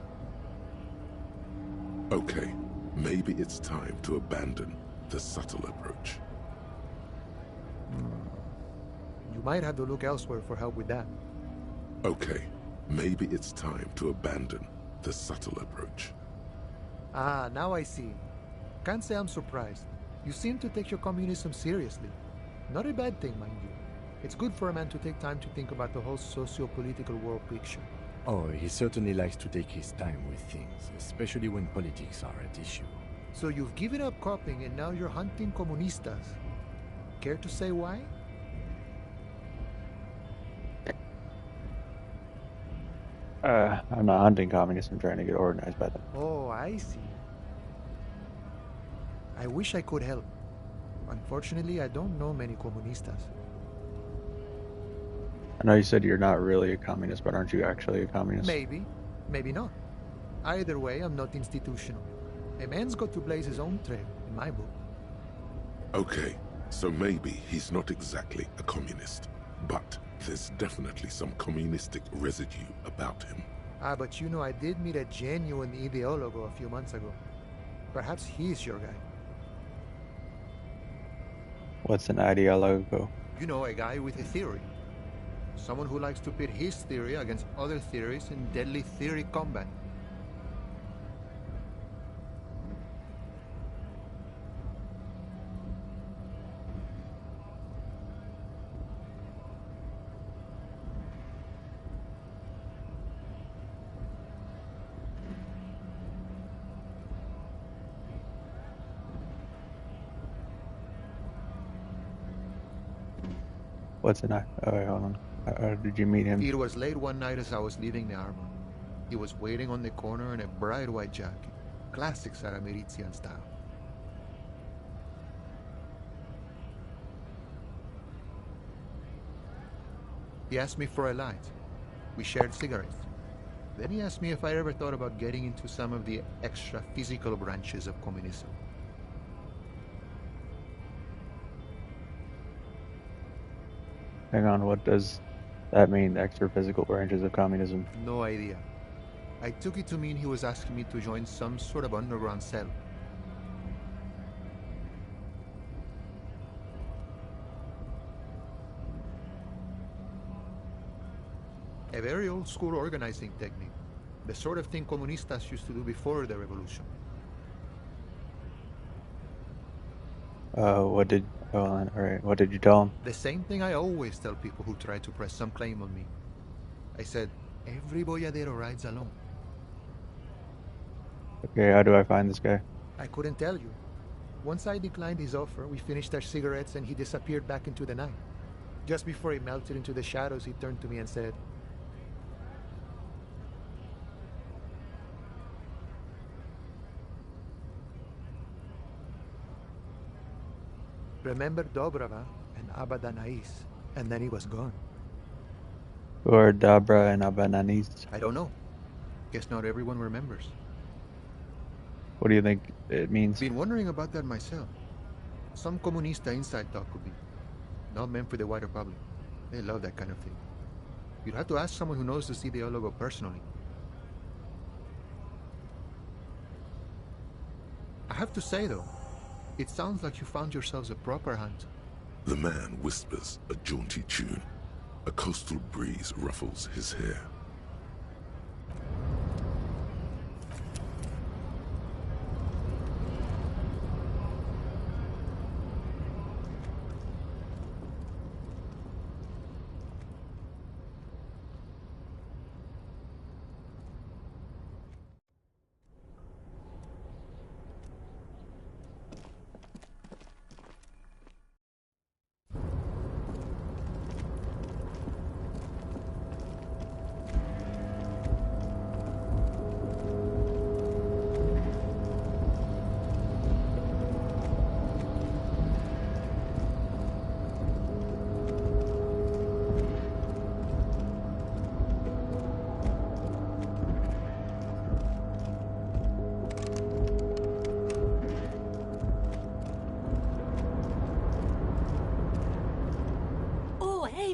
Okay, maybe it's time to abandon the subtle approach. You might have to look elsewhere for help with that. Okay, maybe it's time to abandon the subtle approach. Ah, now I see. Can't say I'm surprised. You seem to take your communism seriously. Not a bad thing, mind you. It's good for a man to take time to think about the whole socio-political world picture. Oh, he certainly likes to take his time with things, especially when politics are at issue. So you've given up copying and now you're hunting comunistas. Care to say why? I'm not hunting communists. I'm trying to get organized by them. Oh, I see. I wish I could help. Unfortunately, I don't know many comunistas. I know you said you're not really a communist, but aren't you actually a communist? Maybe, maybe not. Either way, I'm not institutional. A man's got to blaze his own trail, in my book. Okay, so maybe he's not exactly a communist, but there's definitely some communistic residue about him. Ah, but you know, I did meet a genuine ideologo a few months ago. Perhaps he's your guy. What's an ideologo? You know, a guy with a theory. Someone who likes to pit his theory against other theories in deadly theory combat. What's it? Oh, wait, hold on. How did you meet him? It was late one night as I was leaving the armor. He was waiting on the corner in a bright white jacket. Classic Saramirizian style. He asked me for a light. We shared cigarettes. Then he asked me if I ever thought about getting into some of the extra physical branches of communism. Hang on, what does that mean, extra physical branches of communism? No idea. I took it to mean he was asking me to join some sort of underground cell. A very old school organizing technique. The sort of thing comunistas used to do before the revolution. What did you tell him? The same thing I always tell people who try to press some claim on me. I said, every boyadero rides alone. Okay, how do I find this guy? I couldn't tell you. Once I declined his offer, we finished our cigarettes and he disappeared back into the night. Just before he melted into the shadows, he turned to me and said, "Remember Dobrava and Abadanais," and then he was gone. Who are Dabra and Abananis? I don't know. Guess not everyone remembers. What do you think it means? Been wondering about that myself. Some comunista inside talk could be. Not meant for the wider public. They love that kind of thing. You'd have to ask someone who knows the ideologo personally. I have to say though, it sounds like you found yourselves a proper hunt. The man whispers a jaunty tune. A coastal breeze ruffles his hair.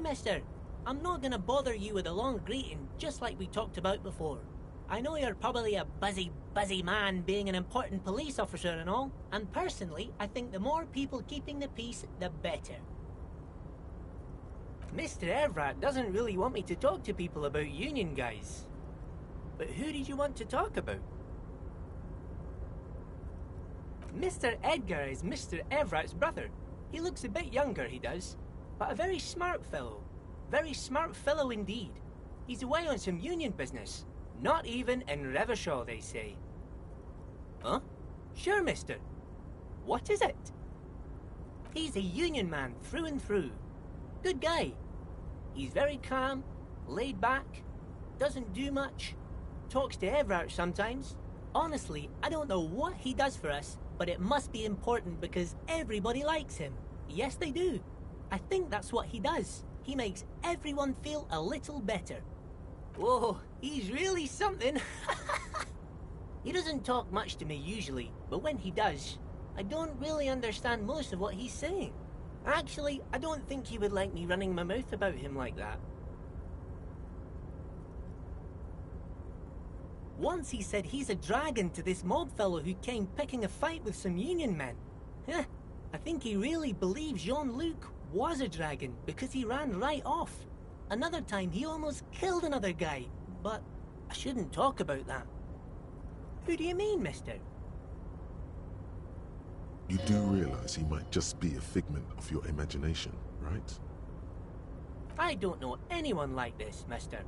Mister, I'm not gonna bother you with a long greeting, just like we talked about before. I know you're probably a busy man being an important police officer and all, and personally, I think the more people keeping the peace, the better. Mr. Evrat doesn't really want me to talk to people about union guys. But who did you want to talk about? Mr. Edgar is Mr. Evrat's brother. He looks a bit younger, he does. But a very smart fellow. Very smart fellow indeed. He's away on some union business. Not even in Revershaw, they say. Huh? Sure, mister. What is it? He's a union man through and through. Good guy. He's very calm, laid back, doesn't do much, talks to Evrat sometimes. Honestly, I don't know what he does for us, but it must be important because everybody likes him. Yes, they do. I think that's what he does. He makes everyone feel a little better. Whoa, he's really something. He doesn't talk much to me usually, but when he does, I don't really understand most of what he's saying. Actually, I don't think he would like me running my mouth about him like that. Once he said he's a dragon to this mob fellow who came picking a fight with some union men. I think he really believes Jean-Luc was a dragon because he ran right off. Another time he almost killed another guy, but I shouldn't talk about that. Who do you mean, mister? You do realize he might just be a figment of your imagination, right? I don't know anyone like this, mister.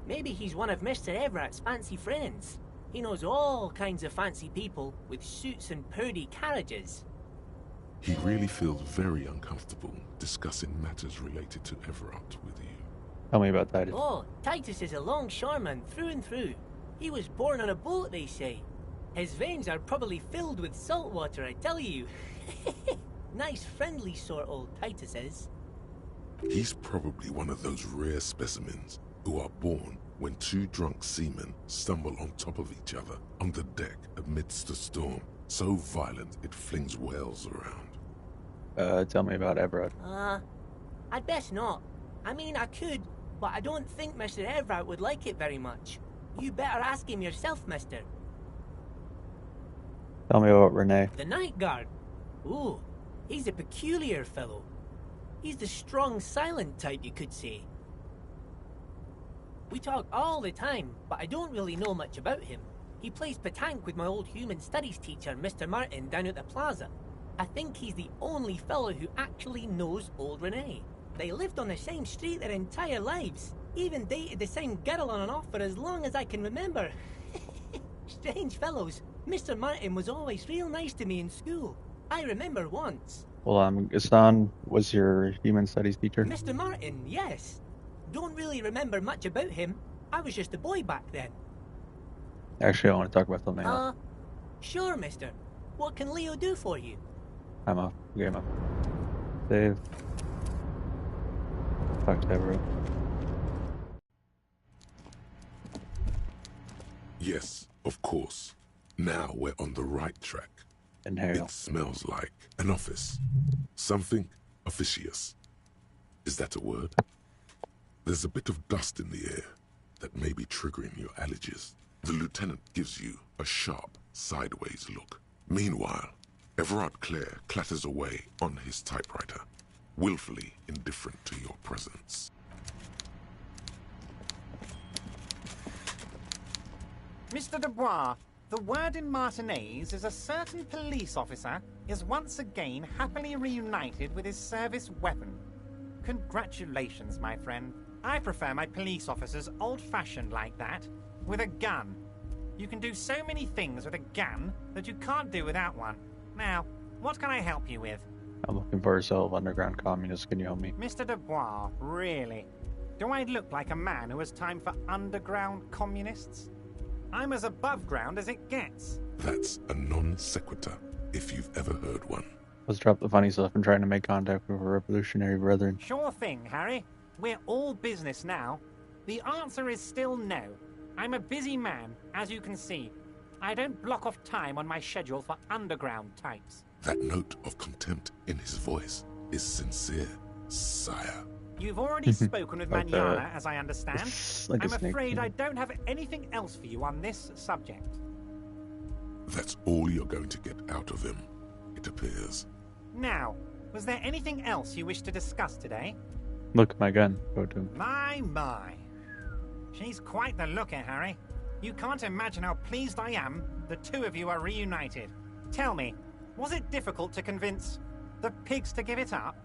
Maybe he's one of Mr. Evrat's fancy friends. He knows all kinds of fancy people with suits and purdy carriages. He really feels very uncomfortable discussing matters related to Everett with you. Tell me about Titus. Oh, Titus is a longshoreman through and through. He was born on a boat, they say. His veins are probably filled with salt water, I tell you. Nice, friendly sort, old Titus is. He's probably one of those rare specimens who are born when two drunk seamen stumble on top of each other on the deck amidst a storm so violent it flings whales around. Tell me about Everett. I'd best not. I mean, I could, but I don't think Mr. Everett would like it very much. You better ask him yourself, mister. Tell me about Renee. The night guard? Ooh, he's a peculiar fellow. He's the strong, silent type, you could say. We talk all the time, but I don't really know much about him. He plays petanque with my old human studies teacher, Mr. Martin, down at the plaza. I think he's the only fellow who actually knows old Renee. They lived on the same street their entire lives. Even dated the same girl on and off for as long as I can remember. Strange fellows. Mr. Martin was always real nice to me in school. I remember once. Well, Gaston was your human studies teacher? Mr. Martin, yes. Don't really remember much about him. I was just a boy back then. Actually, I want to talk about something else. Sure, mister. What can Leo do for you? I'm off. Game up. Save. Fuck Everett. Yes, of course. Now we're on the right track. Inhale. It smells like an office. Something officious. Is that a word? There's a bit of dust in the air that may be triggering your allergies. The lieutenant gives you a sharp, sideways look. Meanwhile, Everard Clare clatters away on his typewriter, willfully indifferent to your presence. Mr. Dubois, the word in Martinez is a certain police officer is once again happily reunited with his service weapon. Congratulations, my friend. I prefer my police officers old-fashioned like that, with a gun. You can do so many things with a gun that you can't do without one. Now, what can I help you with? I'm looking for a cell of underground communists. Can you help me? Mr. Dubois, really? Do I look like a man who has time for underground communists? I'm as above ground as it gets. That's a non sequitur, if you've ever heard one. Let's drop the funny stuff and trying to make contact with our revolutionary brethren. Sure thing, Harry. We're all business now. The answer is still no. I'm a busy man, as you can see. I don't block off time on my schedule for underground types. That note of contempt in his voice is sincere, sire. You've already spoken with Like Manana, as I understand. like a I'm snake afraid thing. I don't have anything else for you on this subject. That's all you're going to get out of him, it appears. Now, was there anything else you wish to discuss today? Look at my gun. Go to him. My. She's quite the looker, Harry. You can't imagine how pleased I am the two of you are reunited. Tell me, was it difficult to convince the pigs to give it up?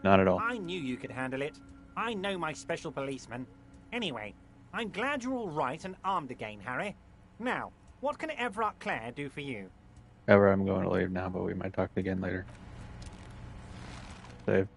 Not at all. I knew you could handle it. I know my special policeman. Anyway, I'm glad you're all right and armed again, Harry. Now, what can Everett Clare do for you? Ever, I'm going to leave now, but we might talk again later. Save.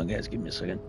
Guys, give me a second.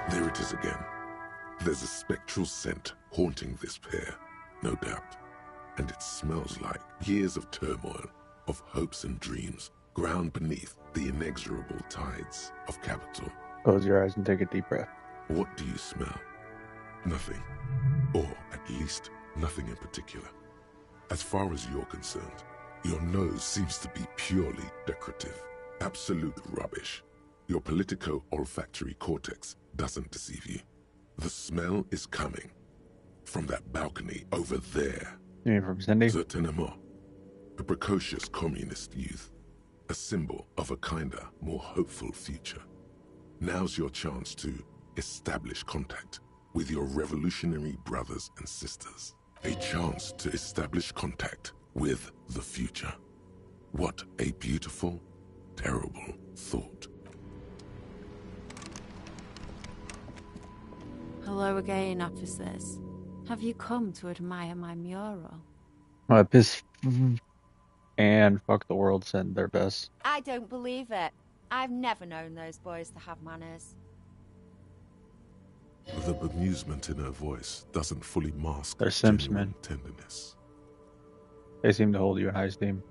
There it is again. There's a spectral scent haunting this pair, no doubt. And it smells like years of turmoil, of hopes and dreams, ground beneath the inexorable tides of capital. Close your eyes and take a deep breath. What do you smell? Nothing. Or at least nothing in particular. As far as you're concerned, your nose seems to be purely decorative. Absolute rubbish. Your politico-olfactory cortex doesn't deceive you. The smell is coming from that balcony over there. You mean from Cindy? Certainement. A precocious communist youth. A symbol of a kinder, more hopeful future. Now's your chance to establish contact with your revolutionary brothers and sisters. A chance to establish contact with the future. What a beautiful, terrible thought. Hello again, officers. Have you come to admire my mural? Piss and fuck the world send their best. I don't believe it. I've never known those boys to have manners. The bemusement in her voice doesn't fully mask They're Simps, man. tenderness. They seem to hold you in high esteem.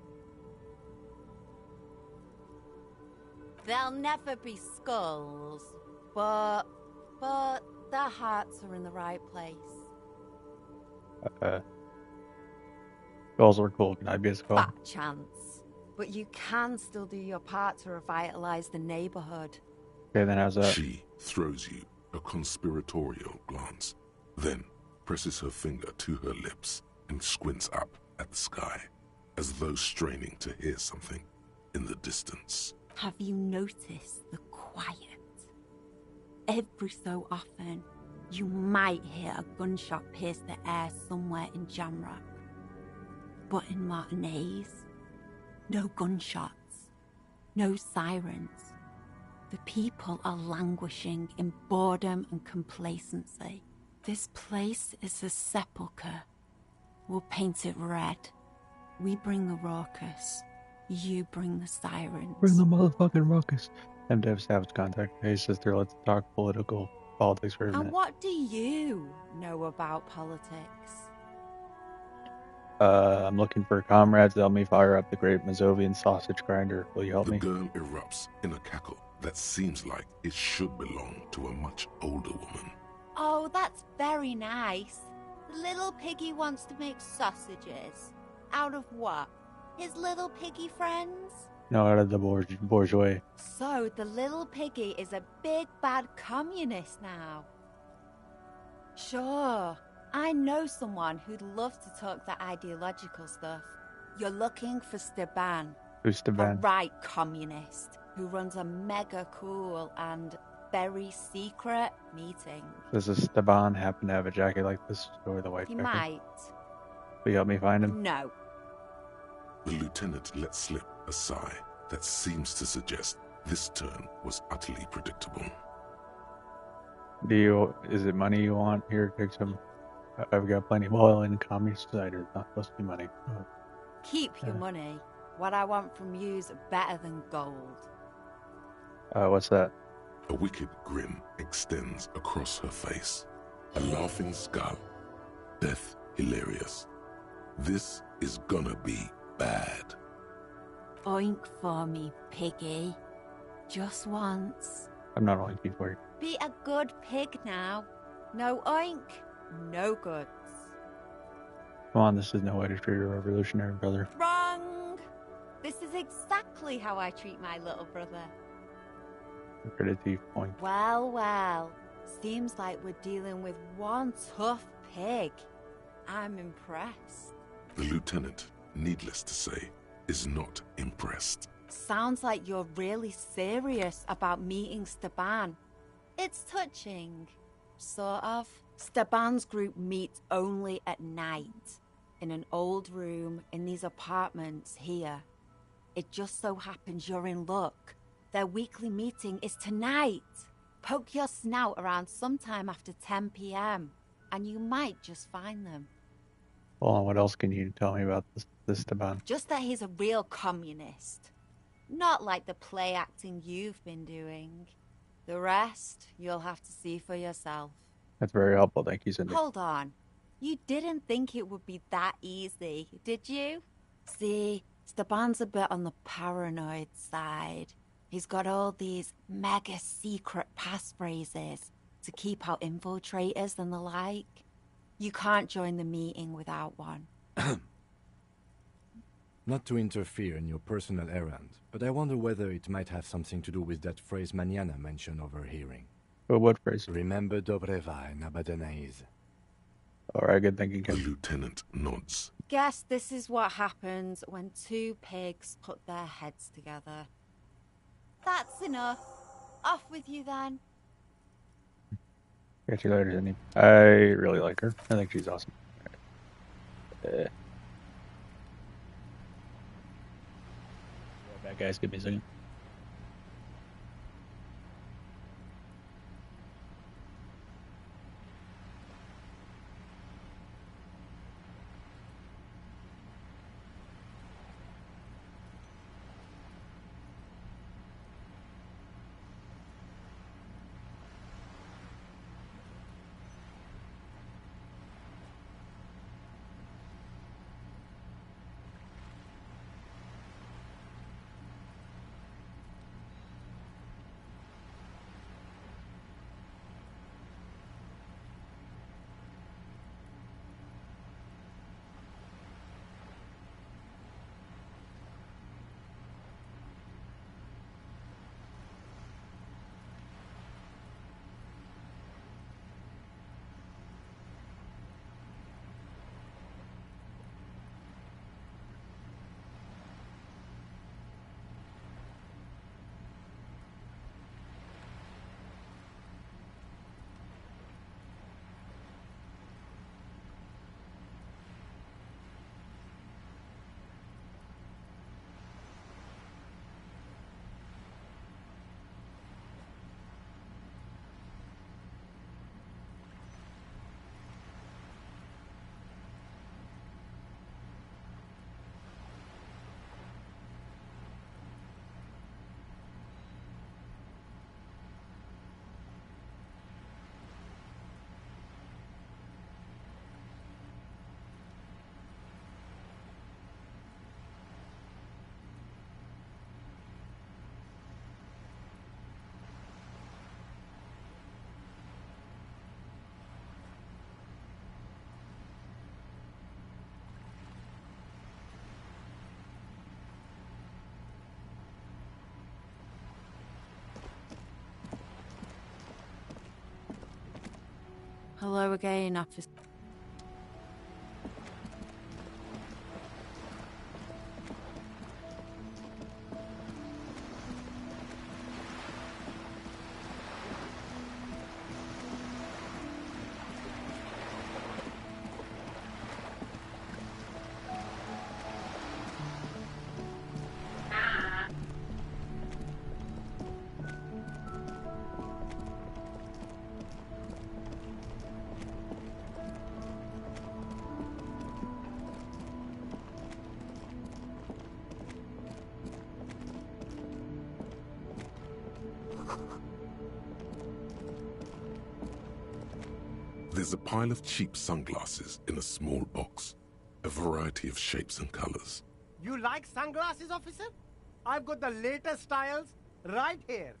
They'll never be skulls, but their hearts are in the right place. Skulls were cool. Can I be a skull? Fat chance. But you can still do your part to revitalize the neighborhood. Okay, then how's that? She throws you a conspiratorial glance, then presses her finger to her lips and squints up at the sky, as though straining to hear something in the distance. Have you noticed the quiet? Every so often, you might hear a gunshot pierce the air somewhere in Jamrock. But in Martinez, no gunshots, no sirens. The people are languishing in boredom and complacency. This place is a sepulchre. We'll paint it red. We bring the raucous. You bring the sirens. Bring the motherfucking ruckus. Them devs have contact. Hey, sister, let's talk politics for a minute. And what do you know about politics? I'm looking for comrades to help me fire up the great Mazovian sausage grinder. Will you help me? The girl erupts in a cackle that seems like it should belong to a much older woman. Oh, that's very nice. The little piggy wants to make sausages. Out of what? His little piggy friends? No, out of the bourgeois. So the little piggy is a big bad communist now. Sure, I know someone who'd love to talk that ideological stuff. You're looking for Steban. Who's Steban? A right communist who runs a mega cool and very secret meeting. Does Esteban happen to have a jacket like this or the white He jacket? might. Will you help me find him? No. The lieutenant let slip a sigh that seems to suggest this turn was utterly predictable. Is it money you want? Here, take some. I've got plenty of oil in communist cider. It's not supposed to be money. Keep your money. What I want from you's better than gold. What's that? A wicked grin extends across her face. A laughing skull. Death hilarious. This is gonna be bad. Oink for me, piggy. Just once. I'm not only key for you. Be a good pig now. No oink, no goods. Come on, this is no way to treat your revolutionary brother. Wrong! This is exactly how I treat my little brother. Look at a thief point. Well, well. Seems like we're dealing with one tough pig. I'm impressed. The lieutenant, needless to say, is not impressed. Sounds like you're really serious about meeting Steban. It's touching. Sort of. Steban's group meets only at night. In an old room in these apartments here. It just so happens you're in luck. Their weekly meeting is tonight. Poke your snout around sometime after 10 p.m. and you might just find them. Hold on, what else can you tell me about this Esteban? Just that he's a real communist. Not like the play acting you've been doing. The rest, you'll have to see for yourself. That's very helpful, thank you, Cindy. Hold on. You didn't think it would be that easy, did you? See, Steban's a bit on the paranoid side. He's got all these mega secret passphrases to keep out infiltrators and the like. You can't join the meeting without one. Not to interfere in your personal errand, but I wonder whether it might have something to do with that phrase Mañana mentioned overhearing. But what phrase? Remember Dobreva and Abadanais. Alright, good thinking. The lieutenant nods. Guess this is what happens when two pigs put their heads together. That's enough. Off with you then. Catch you later, Cindy. I really like her. I think she's awesome. Bad guys, give me a second. Hello again, officer. There's a pile of cheap sunglasses in a small box, a variety of shapes and colors. You like sunglasses, officer? I've got the latest styles right here.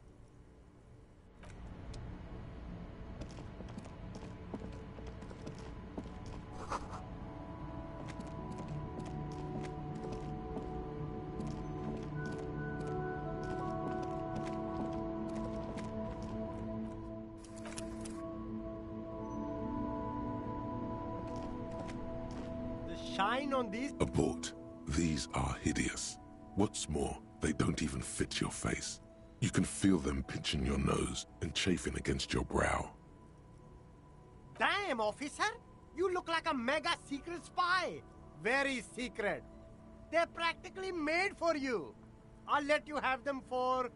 shine on these... Abort. These are hideous. What's more, they don't even fit your face. You can feel them pinching your nose and chafing against your brow. Damn, officer! You look like a mega secret spy. Very secret. They're practically made for you. I'll let you have them for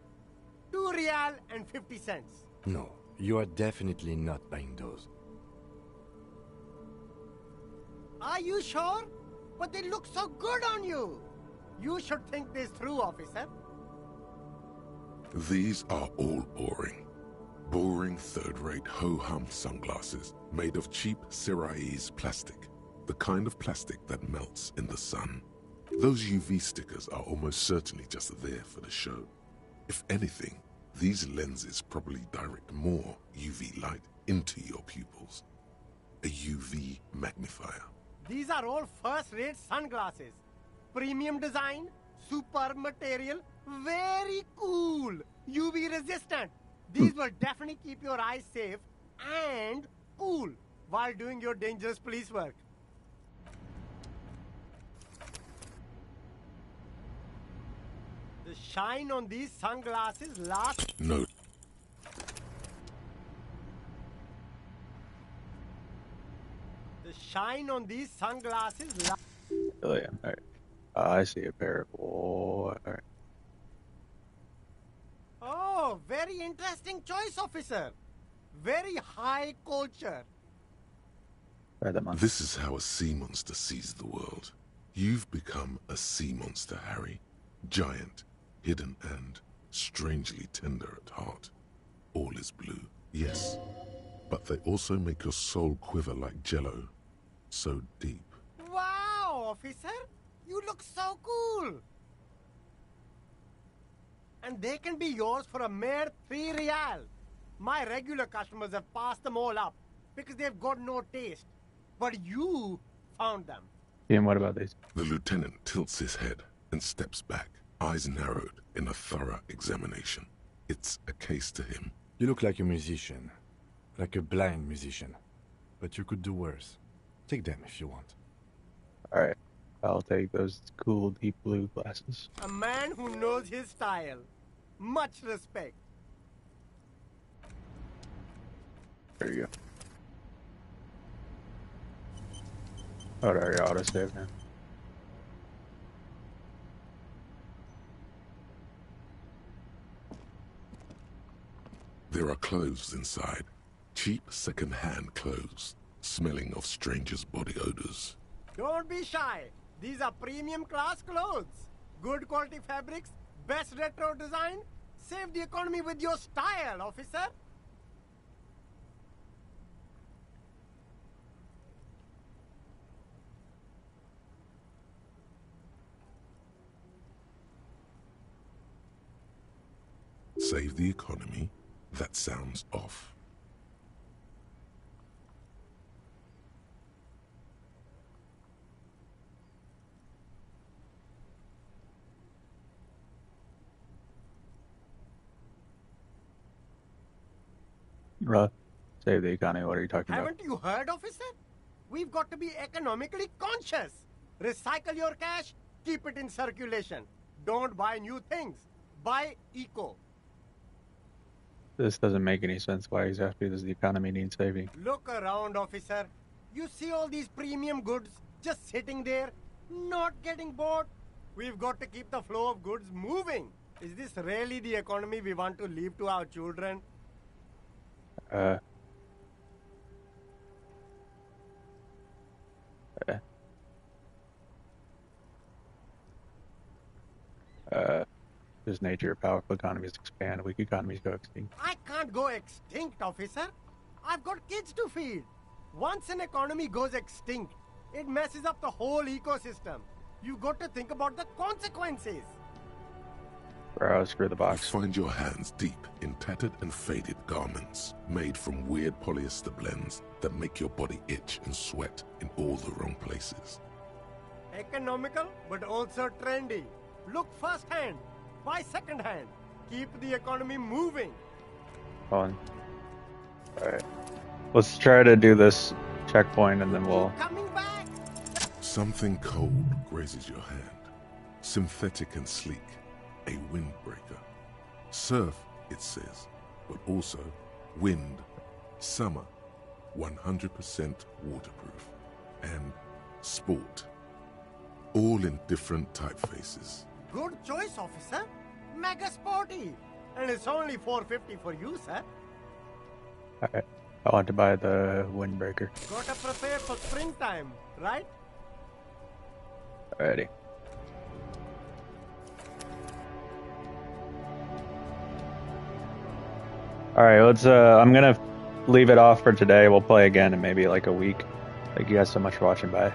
2 real and 50 cents. No, you are definitely not buying those. Are you sure? But they look so good on you. You should think this through, officer. These are all boring. Boring third-rate ho-hum sunglasses made of cheap Syrahese plastic. The kind of plastic that melts in the sun. Those UV stickers are almost certainly just there for the show. If anything, these lenses probably direct more UV light into your pupils. A UV magnifier. These are all first-rate sunglasses. Premium design, super material, very cool. UV resistant. These will definitely keep your eyes safe and cool while doing your dangerous police work. The shine on these sunglasses lasts... No. The shine on these sunglasses lasts... Oh yeah, alright. I see a pair. Oh, alright. Oh, very interesting choice, officer. Very high culture. This is how a sea monster sees the world. You've become a sea monster, Harry. Giant, hidden, and strangely tender at heart. All is blue, yes. But they also make your soul quiver like jello. So deep. Wow, officer. You look so cool. And they can be yours for a mere 3 real. My regular customers have passed them all up because they've got no taste. But you found them. Ian, what about these? The lieutenant tilts his head and steps back, eyes narrowed in a thorough examination. It's a case to him. You look like a musician. Like a blind musician. But you could do worse. Take them if you want. Alright. I'll take those cool deep blue glasses. A man who knows his style. Much respect. There you go. Oh, there you autosave now. There are clothes inside. Cheap second-hand clothes, smelling of strangers' body odors. Don't be shy. These are premium class clothes. Good quality fabrics, best retro design. Save the economy with your style, officer. Save the economy? That sounds off. Save the economy. What are you talking about? Haven't you heard, officer? We've got to be economically conscious. Recycle your cash, keep it in circulation. Don't buy new things. Buy eco. This doesn't make any sense. Why exactly does the economy need saving? Look around, officer. You see all these premium goods just sitting there, not getting bought? We've got to keep the flow of goods moving. Is this really the economy we want to leave to our children? There's nature, powerful economies expand, weak economies go extinct. I can't go extinct, officer. I've got kids to feed. Once an economy goes extinct, it messes up the whole ecosystem. You've got to think about the consequences. Bro, screw the box. Find your hands deep in tattered and faded garments made from weird polyester blends that make your body itch and sweat in all the wrong places. Economical, but also trendy. Look firsthand, buy secondhand. Keep the economy moving. Hold on. Alright. Let's try to do this checkpoint and then we'll... Something cold grazes your hand. Synthetic and sleek. A windbreaker. Surf, it says, but also wind, summer, 100% waterproof, and sport. All in different typefaces. Good choice, officer. Mega sporty. And it's only $4.50 for you, sir. Alright. I want to buy the windbreaker. Gotta prepare for springtime, right? Alrighty. Alright, let's I'm gonna leave it off for today. We'll play again in maybe like a week. Thank you guys so much for watching. Bye.